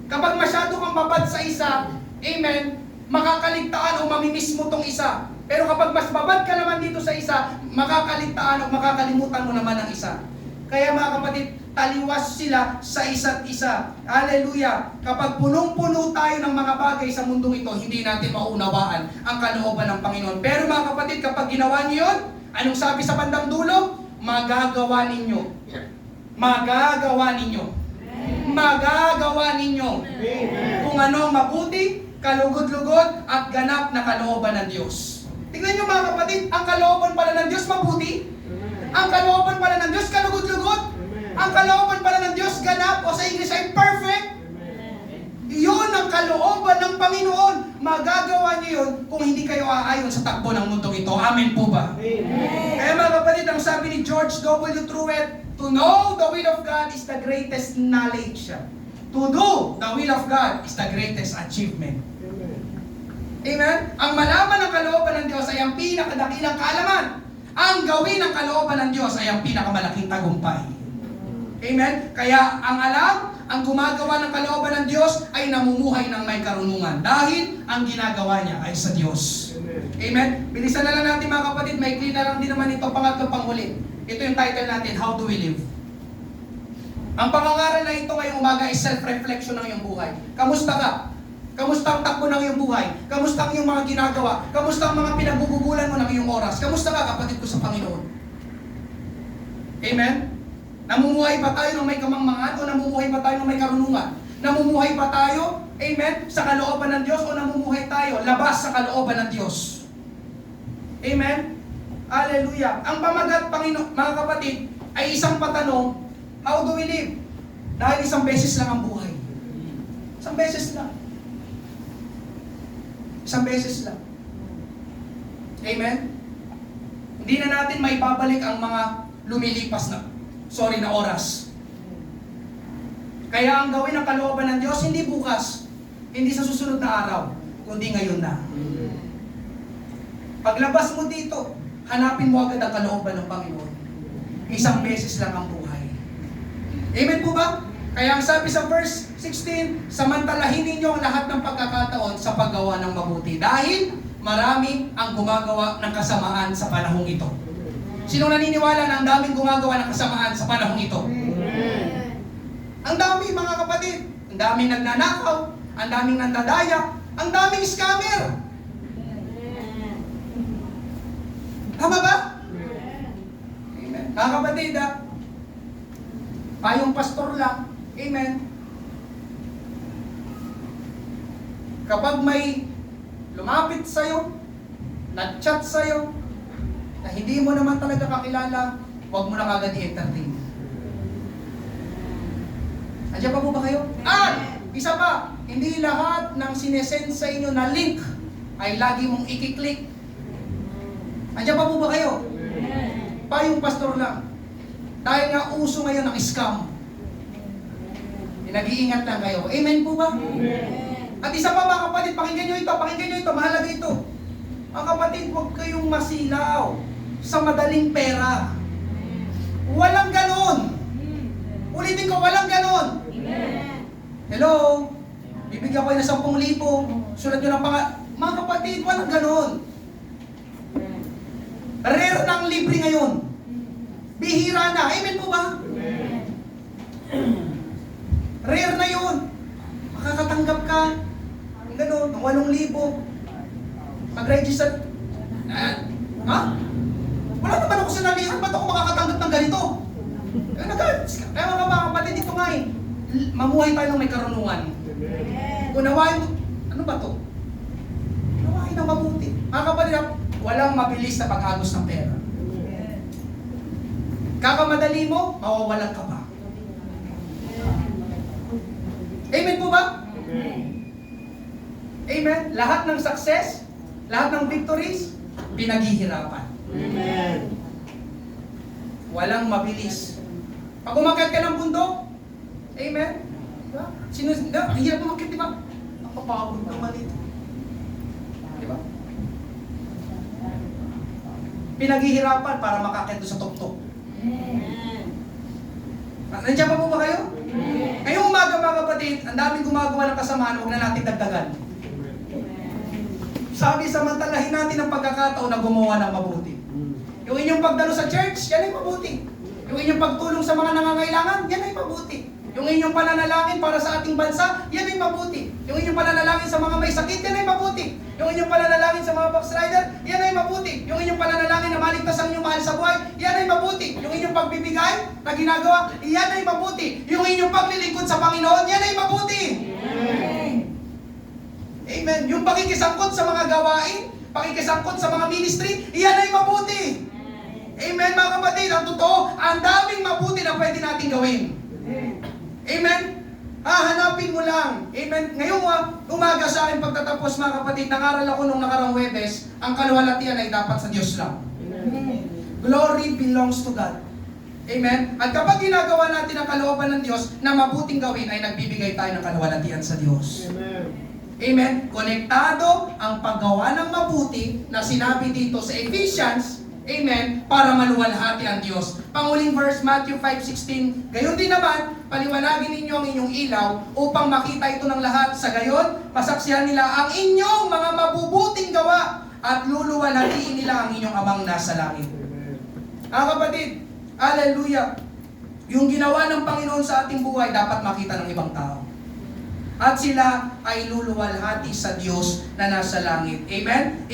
Kapag masyado kang babad sa isa, amen, makakaligtaan o mamimiss mo tong isa. Pero kapag mas babad ka naman dito sa isa, makakaligtaan o makakalimutan mo naman ang isa. Kaya mga kapatid, taliwas sila sa isa't isa. Hallelujah! Kapag punong-puno tayo ng mga bagay sa mundong ito, hindi natin maunawaan ang kalooban ng Panginoon. Pero mga kapatid, kapag ginawa niyo yun, anong sabi sa bandang dulo? Magagawa ninyo. Magagawa ninyo. Magagawa ninyo. Kung ano ang mabuti, kalugod-lugod, at ganap na kalooban ng Diyos. Tingnan niyo mga kapatid, ang kalooban pala ng Diyos mabuti. Ang kalooban pala ng Diyos kalugod-lugod. Ang kalooban pala ng Diyos ganap, o sa English ay perfect. Iyon ang kalooban ng Panginoon. Magagawa niyo yun kung hindi kayo aayon sa takbo ng mundong ito. Amen po ba? Kaya mga kapatid, ang sabi ni George W. Truett, to know the will of God is the greatest knowledge. To do the will of God is the greatest achievement. Amen? Ang malaman ng kalooban ng Diyos ay ang pinakadakilang kaalaman. Ang gawin ng kalooban ng Diyos ay ang pinakamalaking tagumpay. Amen? Kaya ang alam, ang gumagawa ng kalooban ng Diyos ay namumuhay ng may karunungan. Dahil ang ginagawa niya ay sa Diyos. Amen? Bilisan na lang natin mga kapatid, maikli na lang din naman ito, pangatlo panghuli. Ito yung title natin, How Do We Live? Ang pangangaral na ito ngayong umaga ay self-reflection ng iyong buhay. Kamusta ka? Kamusta ang takbo ng iyong buhay? Kamusta ang iyong mga ginagawa? Kamusta ang mga pinagbubugulan mo ng iyong oras? Kamusta ka, kapatid ko sa Panginoon? Amen? Namumuhay ba tayo ng may kamangmangan o namumuhay ba tayo ng may karunungan? Namumuhay ba tayo, amen, sa kalooban ng Diyos o namumuhay tayo labas sa kalooban ng Diyos? Amen? Hallelujah. Ang pamagat, mga kapatid, ay isang patanong, how do we live? Dahil isang beses lang ang buhay. Isang beses lang. Isang beses lang. Amen? Hindi na natin may babalik ang mga lumilipas na oras. Kaya ang gawin ng kalooban ng Diyos, hindi bukas, hindi sa susunod na araw, kundi ngayon na. Paglabas mo dito, hanapin mo agad ang kalooban ng Panginoon. Isang beses lang ang buhay. Amen po ba? Kaya ang sabi sa verse 16, samantalahin ninyo ang lahat ng pagkakataon sa paggawa ng mabuti. Dahil marami ang gumagawa ng kasamaan sa panahong ito. Sino naniniwala na ang daming gumagawa ng kasamaan sa panahong ito? Ang dami mga kapatid. Ang daming nagnanakaw, ang daming nandadaya, ang daming scammer. Tama ba? Amen. Mga kapatid, payong pastor lang. Amen. Kapag may lumapit sa'yo, nag-chat sa'yo, na hindi mo naman talaga kakilala, huwag mo na kagad i-entertain. Andiyan pa po ba kayo? At, isa pa, hindi lahat ng sinesend sa inyo na link ay lagi mong i-click. Andiyan pa po ba kayo? Payong pastor lang. Dahil nga uso ngayon ang scam. Nag-iingat lang kayo. Amen po ba? At isa pa mga kapatid, pakinggan nyo ito, mahalaga ito. Mga kapatid, huwag kayong masilaw sa madaling pera. Walang ganon. Ulitin ko, walang ganon. Hello? Bibigyan ko ng 10,000. Sulat nyo ng mga kapatid, walang ganon. Rare ng libre ngayon. Bihira na. Amen po ba? Rare na yun. Makakatanggap ka ng gano'n, ng 8,000. Mag-register. Ha? Wala naman ako sinalihan. Ba't ako makakatanggap ng ganito? Kaya mga kapatid, dito nga eh. Mamuhay tayo ng may karunungan. Unawain mo, ano ba to? Unawain ng mabuti. Mga kapatid, walang mabilis na pag-agos ng pera. Kakamadali mo, mawawalan ka pa. Amen po ba? Amen. Lahat ng success, lahat ng victories, pinaghihirapan. Amen. Walang mabilis. Pag umakyat ka ng bundok, amen. Diba? Hirap umakyat, di ba? Nakapagod naman ito. Di ba? Pinaghihirapan para makakyat doon sa tuktok. Nandiyan pa po ba kayo? Ngayong umaga mga kapatid, ang daming gumagawa ng kasamaan, huwag na natin dagdagan. Sabi, samantalahin natin ang pagkakataon na gumawa ng mabuti. Yung inyong pagdalo sa church, yan ay mabuti. Yung inyong pagtulong sa mga nangangailangan, yan ay mabuti. Yung inyong pananalangin para sa ating bansa, yan ay mabuti. Yung inyong pananalangin sa mga may sakit, yan ay mabuti. Yung inyong pananalangin sa mga backslider, yan ay mabuti. Yung inyong pananalangin na maligtas ang inyong mahal sa buhay, yan ay mabuti. Yung inyong pagbibigay na ginagawa, yan ay mabuti. Yung inyong paglilingkod sa Panginoon, yan ay mabuti. Amen. Yung pakikisangkot sa mga gawain, pakikisangkot sa mga ministry, yan ay mabuti. Amen, mga kapatid. Ang totoo, ang daming mabuti na pwede natin gawin. Amen? Hanapin mo lang. Amen? Ngayong umaga sa akin pagtatapos, mga kapatid, nangaral ako nung nakarang Huwebes, ang kaluwalhatian ay dapat sa Diyos lang. Glory belongs to God. Amen? At kapag ginagawa natin ang kalooban ng Diyos na mabuting gawin, ay nagbibigay tayo ng kaluwalhatian sa Diyos. Amen? Konektado ang paggawa ng mabuti na sinabi dito sa Ephesians, amen, para maluwalhati ang Diyos. Panguling verse, Matthew 5:16, gayon din naman, paliwanagin ninyo ang inyong ilaw upang makita ito ng lahat. Sa gayon, pasaksihan nila ang inyong mga mabubuting gawa at luluwalhatiin nila ang inyong Amang nasa langit. Kapatid, hallelujah, yung ginawa ng Panginoon sa ating buhay dapat makita ng ibang tao. At sila ay luluwalhati sa Diyos na nasa langit. Amen?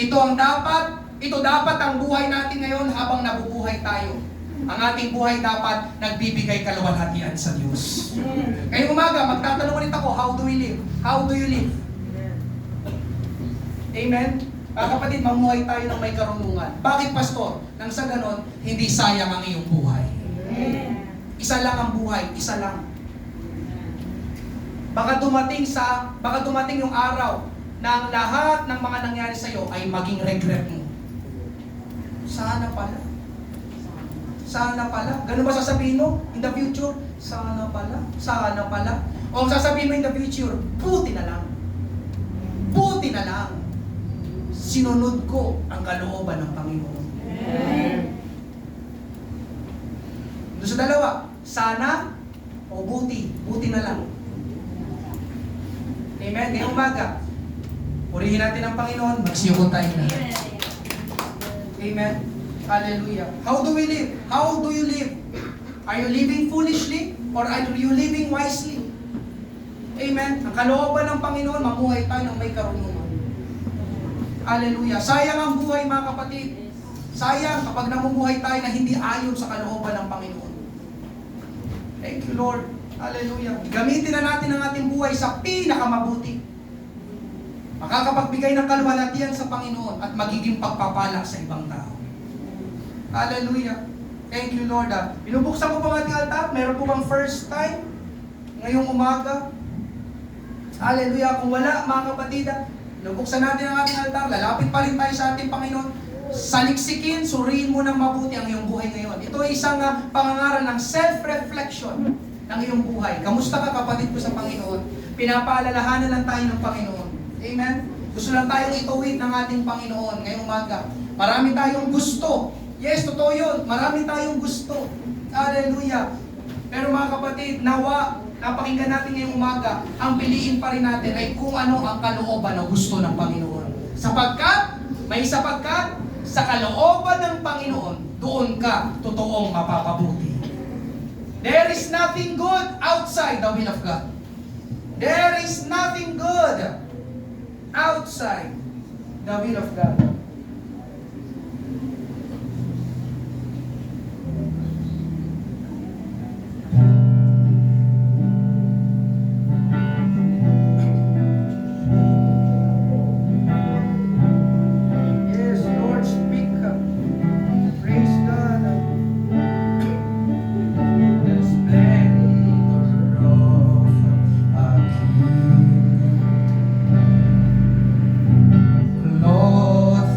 Ito dapat ang buhay natin ngayon habang nabubuhay tayo. Ang ating buhay dapat nagbibigay kaluwalhatian sa Diyos. Ngayong umaga, magtatanong ulit ako, how do we live? How do you live? Amen? Kapatid, mamuhay tayo ng may karunungan. Bakit, Pastor? Nang sa ganon, hindi sayang ang iyong buhay. Isa lang ang buhay, isa lang. Baka dumating yung araw na ang lahat ng mga nangyari sa iyo ay maging regret mo. Sana pala. Sana pala. Ganun ba sasabihin mo in the future? Sana pala. Sana pala. O ang sasabihin mo in the future, buti na lang. Buti na lang. Sinunod ko ang kalooban ng Panginoon. Doon sa dalawa, sana o buti. Buti na lang. Amen? Ngayong umaga, purihin natin ang Panginoon, magsiyukot tayo na. Amen? Hallelujah. How do we live? How do you live? Are you living foolishly? Or are you living wisely? Amen? Ang kalooban ng Panginoon, mamuhay tayo ng may karunungan. Hallelujah. Sayang ang buhay, mga kapatid. Sayang kapag namumuhay tayo na hindi ayon sa kalooban ng Panginoon. Thank you, Lord. Hallelujah. Gamitin na natin ang ating buhay sa pinakamabuti. Makakapagbigay ng kaluwalhatian sa Panginoon at magiging pagpapala sa ibang tao. Hallelujah. Thank you, Lord. Binubuksan ko po ang ating altar. Meron po bang first time ngayong umaga? Hallelujah. Kung wala, mga kapatid, binubuksan natin ang ating altar. Lalapit pa rin tayo sa ating Panginoon. Saliksikin, suriin mo ng mabuti ang iyong buhay ngayon. Ito ay isang pangangaral ng self-reflection ng iyong buhay. Kamusta ka, kapatid ko sa Panginoon? Pinapaalalahanan lang tayo ng Panginoon. Amen? Gusto lang tayong ituwid ng ating Panginoon ngayong umaga. Marami tayong gusto. Yes, totoo yun. Marami tayong gusto. Hallelujah. Pero mga kapatid, nawa, napakinggan natin ngayong umaga, ang piliin pa rin natin ay kung ano ang kalooban o gusto ng Panginoon. Sapagkat sa kalooban ng Panginoon, doon ka totoong mapapabuti. There is nothing good outside the will of God. There is nothing good outside the will of God. Yes, Lord, speak. Praise God. The splendor of a king, clothed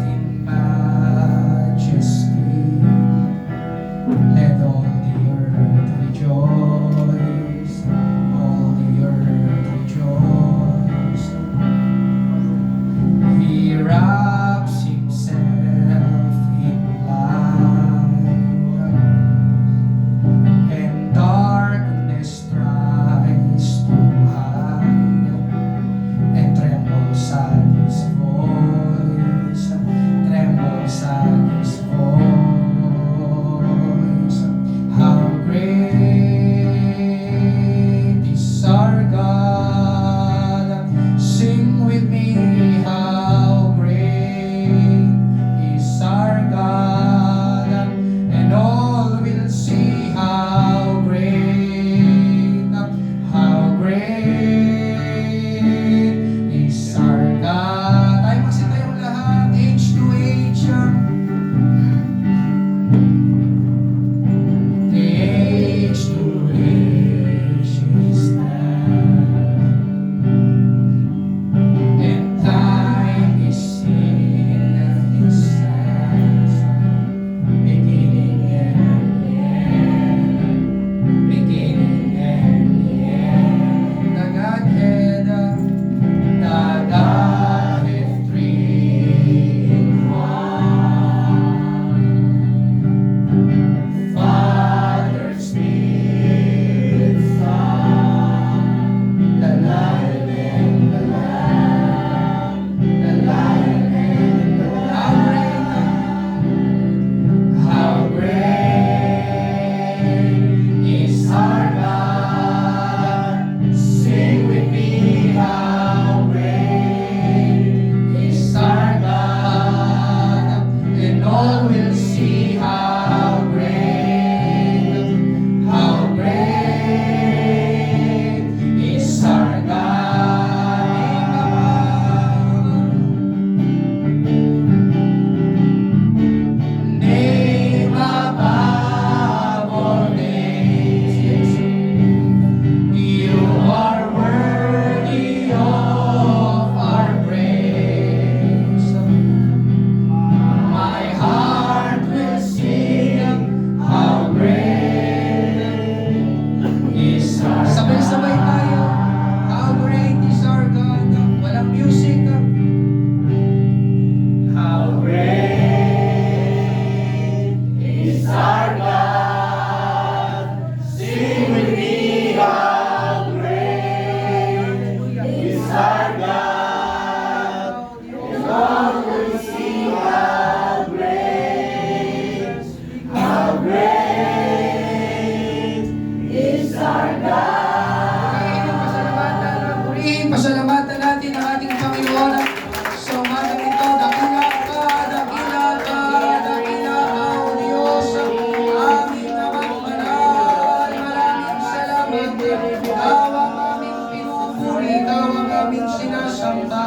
ikaw ang aming sinasamba.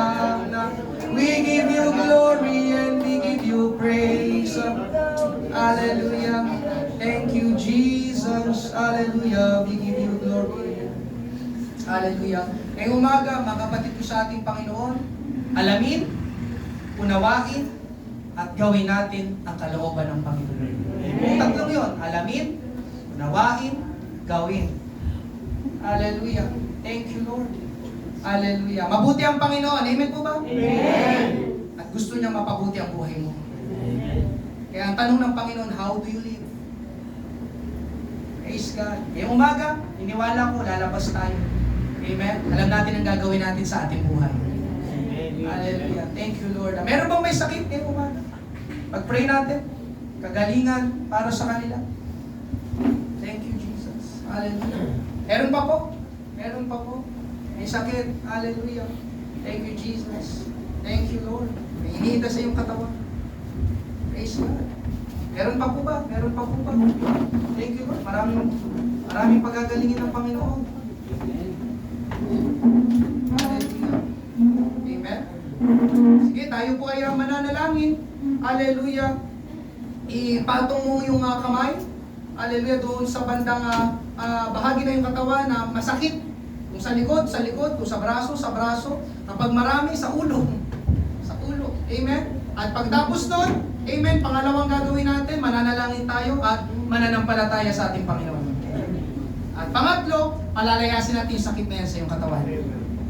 We give you glory and we give you praise. Hallelujah. Thank you, Jesus. Hallelujah. We give you glory. Hallelujah. Ngayong umaga, mga kapatid ko sa ating Panginoon, alamin, unawain, at gawin natin ang kalooban ng Panginoon. Kung tatlong yun, alamin, unawain, gawin. Hallelujah. Thank you, Lord. Hallelujah. Mabuti ang Panginoon. Amen po ba? Amen. At gusto niya mapabuti ang buhay mo. Amen. Kaya ang tanong ng Panginoon, how do you live? Praise God. Ngayong umaga, iniwala ko, lalabas tayo. Amen. Alam natin ang gagawin natin sa ating buhay. Hallelujah. Thank you, Lord. Meron bang may sakit ngayong umaga? Pag-pray natin, kagalingan para sa kanila. Thank you, Jesus. Hallelujah. Meron pa po? Meron pa po? May sakit. Hallelujah. Thank you, Jesus. Thank you, Lord. May hinihita sa iyong katawan. Praise God. Meron pa po ba? Meron pa po ba? Thank you, Lord. Maraming pagagalingin ng Panginoon. Hallelujah. Amen. Sige, tayo po ay mananalangin. Hallelujah. Ipatong mo yung kamay. Hallelujah. Doon sa bandang bahagi na yung katawan na masakit. Kung sa likod, kung sa braso, kapag marami, sa ulo. Sa ulo. Amen? At pagtapos nun, amen, pangalawang gagawin natin, mananalangin tayo at mananampalataya sa ating Panginoon. At pangatlo, palalayasin natin yung sakit na yan sa iyong katawan.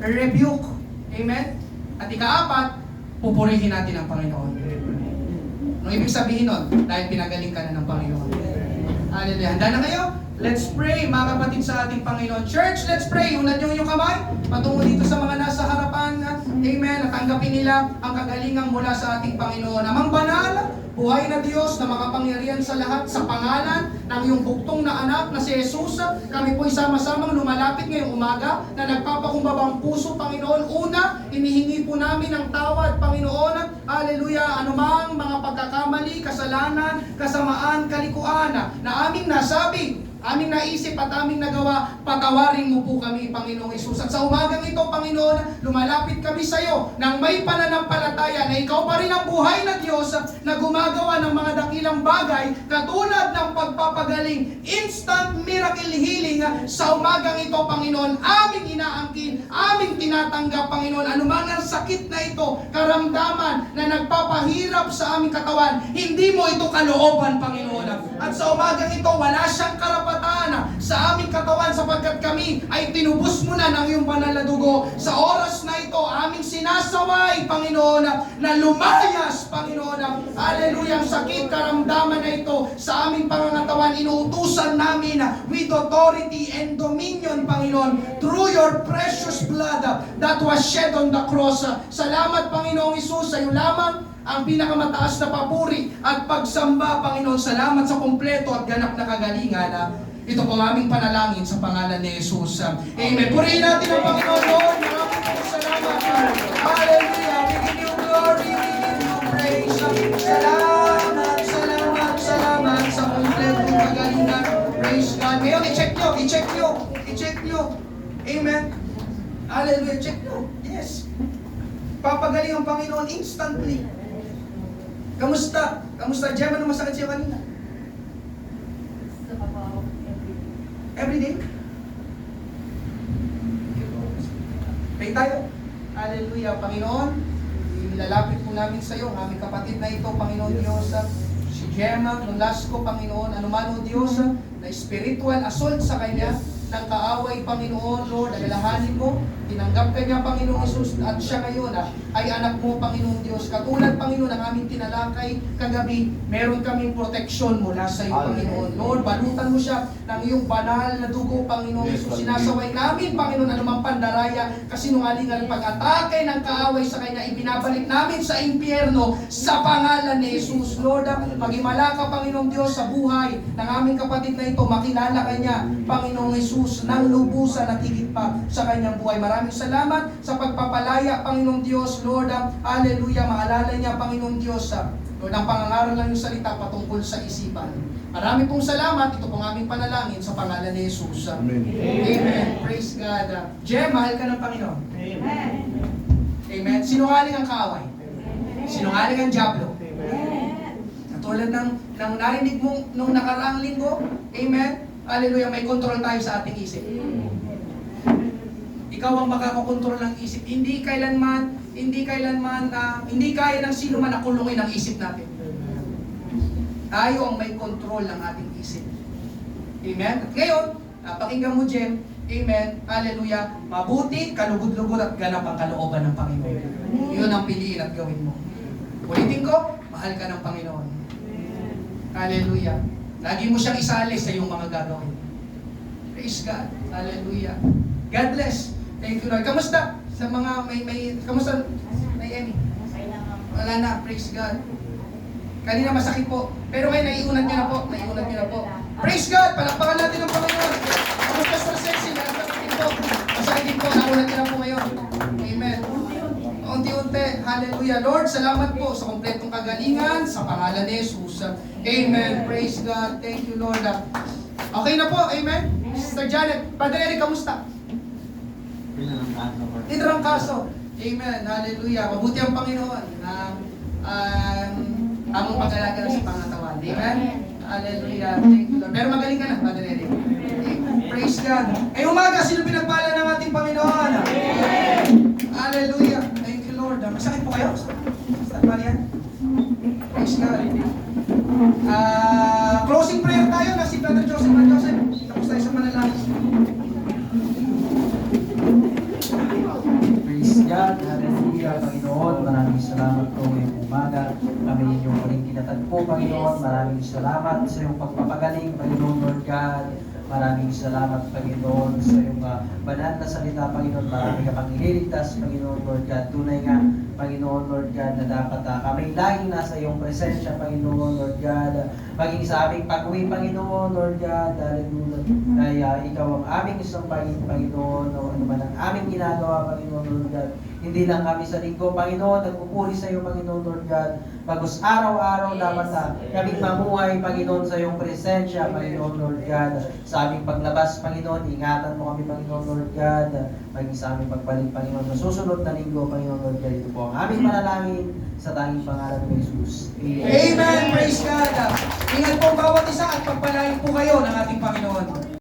Rebuke. Amen? At ikaapat, pupurihin natin ang Panginoon. Anong ibig sabihin nun? Dahil pinagaling ka na ng Panginoon. Hallelujah. Handa na kayo? Let's pray, mga kapatid sa ating Panginoon. Church, let's pray. Unad niyo yung kamay. Patungo dito sa mga nasa harapan. Amen. At tanggapin nila ang kagalingan mula sa ating Panginoon. Amang banal, buhay na Diyos na makapangyarihan sa lahat, sa pangalan ng iyong buktong na anak na si Jesus, kami po'y sama-samang lumalapit ngayong umaga na nagpapakumbabang puso, Panginoon. Una, inihingi po namin ang tawad, Panginoon. Hallelujah. Anumang mga pagkakamali, kasalanan, kasamaan, kalikuan na aming nasabi, aming naisip at aming nagawa, patawarin mo po kami, Panginoong Isus. At sa umagang ito, Panginoon, lumalapit kami sa iyo nang may pananampalataya na ikaw pa rin ang buhay na Diyos na gumagawa ng mga dakilang bagay katulad ng pagpapagaling, instant miracle healing. Sa umagang ito, Panginoon, aming inaangkin, aming tinatanggap, Panginoon, anuman ang sakit na ito, karamdaman na nagpapahirap sa aming katawan, hindi mo ito kalooban, Panginoon. At sa umagang ito, wala siyang karapatan sa aming katawan sapagkat kami ay tinubos mo na ng iyong banal na dugo. Sa oras na ito, aming sinasaway, Panginoon, na lumayas, Panginoon. Hallelujah, ang sakit, karamdaman na ito sa aming pangangatawan, inuutusan namin with authority and dominion, Panginoon, through your precious blood that was shed on the cross. Salamat, Panginoong Isus, sa iyo lamang ang pinakamataas na papuri at pagsamba, Panginoon. Salamat sa kumpleto at ganap na kagalingan. Ito po ang aming panalangin sa pangalan ni Jesus. Amen. Purihin natin ang Panginoon, Lord. Maraming salamat. Hallelujah. We give you glory. We give you praise. Salamat sa kumpletong kagalingan. Praise God. Ngayon, i-check nyo. Amen. Hallelujah. Check nyo. Yes. Papagaling ang Panginoon instantly. Kamusta? Gemma, ano masakit siya kanina? Every day? Pray tayo. Hallelujah, Panginoon. Ilalapit po namin sa iyo ang aming kapatid na ito, Panginoon Diyos. Si Gemma, nung last ko, Panginoon, anuman o Diyos, na spiritual assault sa kanya, ng kaaway, Panginoon, Lord, alalahanin mo, tinanggap ka niya, Panginoon Jesus, at siya ngayon ay anak mo, Panginoon Diyos. Katulad, Panginoon, ang aming tinalakay kagabi, meron kaming proteksyon mula sa iyo, Panginoon. Lord, balutan mo siya ng iyong banal na dugo, Panginoon Jesus. Sinasaway namin, Panginoon, anumang pandaraya, kasinungalingan, pag-atake ng kaaway sa kanya, ibinabalik namin sa impyerno sa pangalan ni Jesus. Lord, magimala ka, Panginoon Diyos, sa buhay ng aming kapatid na ito, makilala ka niya, Panginoong Jesus, ng lubusan at higit pa sa kanyang buhay. Maraming salamat sa pagpapalaya, Panginoong Diyos, Lord. Hallelujah. Maalala niya, Panginoong Diyos, Lord, ang pangangaral lang yung salita patungkol sa isipan. Marami pong salamat. Ito pong aming panalangin sa pangalan ni Jesus. Amen. Amen. Praise God. Jem, mahal ka ng Panginoon. Amen. Amen. Sinungaling ang kaaway. Sinungaling ang diablo. Amen. Katulad ng narinig mo nung nakaraang linggo. Amen. Hallelujah. May control tayo sa ating isip. Ikaw ang makakakontrol ng isip. Hindi kailanman, hindi kaya ng sino man na kulungin ang isip natin. Tayo ang may control ng ating isip. Amen? At ngayon, pakinggan mo, Jem. Amen. Hallelujah. Mabuti, kalugod-lugod at ganap ang kalooban ng Panginoon. Yun ang piliin at gawin mo. Ulitin ko, mahal ka ng Panginoon. Hallelujah. Lagi mo siyang isali sa iyong mga gagawin. Praise God. Hallelujah. God bless. Thank you, Lord. Kamusta? Sa mga kamusta? May Emmy? Wala na. Praise God. Kanina masakit po. Pero ngayon, naiunat niyo na po. Naiunat niyo na po. Praise God! Palakpakan natin ang Panginoon. Kamusta sa sexy? Masakit din po. Masakit din po. Naunat niyo na po ngayon. Amen. Unti-unti. Hallelujah. Lord, salamat po sa kompletong kagalingan sa pangalan ni Jesus. Amen. Praise God. Thank you, Lord. Okay na po. Amen. Sister Janet. Padre Eric, kamusta? Tinrangkaso. Amen. Hallelujah. Mabuti ang Panginoon na among pag-alaga sa pangatawan. Amen. Hallelujah. Thank you, Lord. Pero magaling ka na, Padre Eric. Amen. Praise God. Ay umaga, sino pinagpala ng ating Panginoon? Amen. Hallelujah. Thank you, Lord. Masakit po kayo? Saan ba yan? Praise God. Closing prayer tayo na si Brother Joseph. Tapos tayo sa manalangin. Praise God, hallelujah, Panginoon. Maraming salamat po ngayong umaga. Kami inyong muling kinatagpo, Panginoon. Maraming salamat sa iyong pagpapagaling, Panginoon, Lord God. Maraming salamat, Panginoon, sa iyong banal na salita, Panginoon. Maraming ka pang ililigtas, Panginoon, Lord God. Tunay nga, Panginoon, Lord God, na dapat kami laging nasa iyong presensya, Panginoon, Lord God. Maging sa aming pag-uwi, Panginoon, Lord God. Hallelujah. Kaya ikaw ang aming isang Panginoon, o ano man ang aming ginagawa, Panginoon, Lord God. Hindi lang kami sa linggo, Panginoon, nagpupuri sa iyo, Panginoon, Lord God. Pagos araw-araw dapat kaming mamuhay, Panginoon, sa iyong presensya, Panginoon, Lord God. Sa aming paglabas, Panginoon, ingatan mo kami, Panginoon, Lord God. Maging sa aming pagbalik, Panginoon, sa susunod na linggo, Panginoon, Lord God. Ito po ang aming manalangin sa tanging pangalan ng Jesus. Amen. Amen. Praise God. Ingat po ang bawat isa at pagpalain po kayo ng ating Panginoon.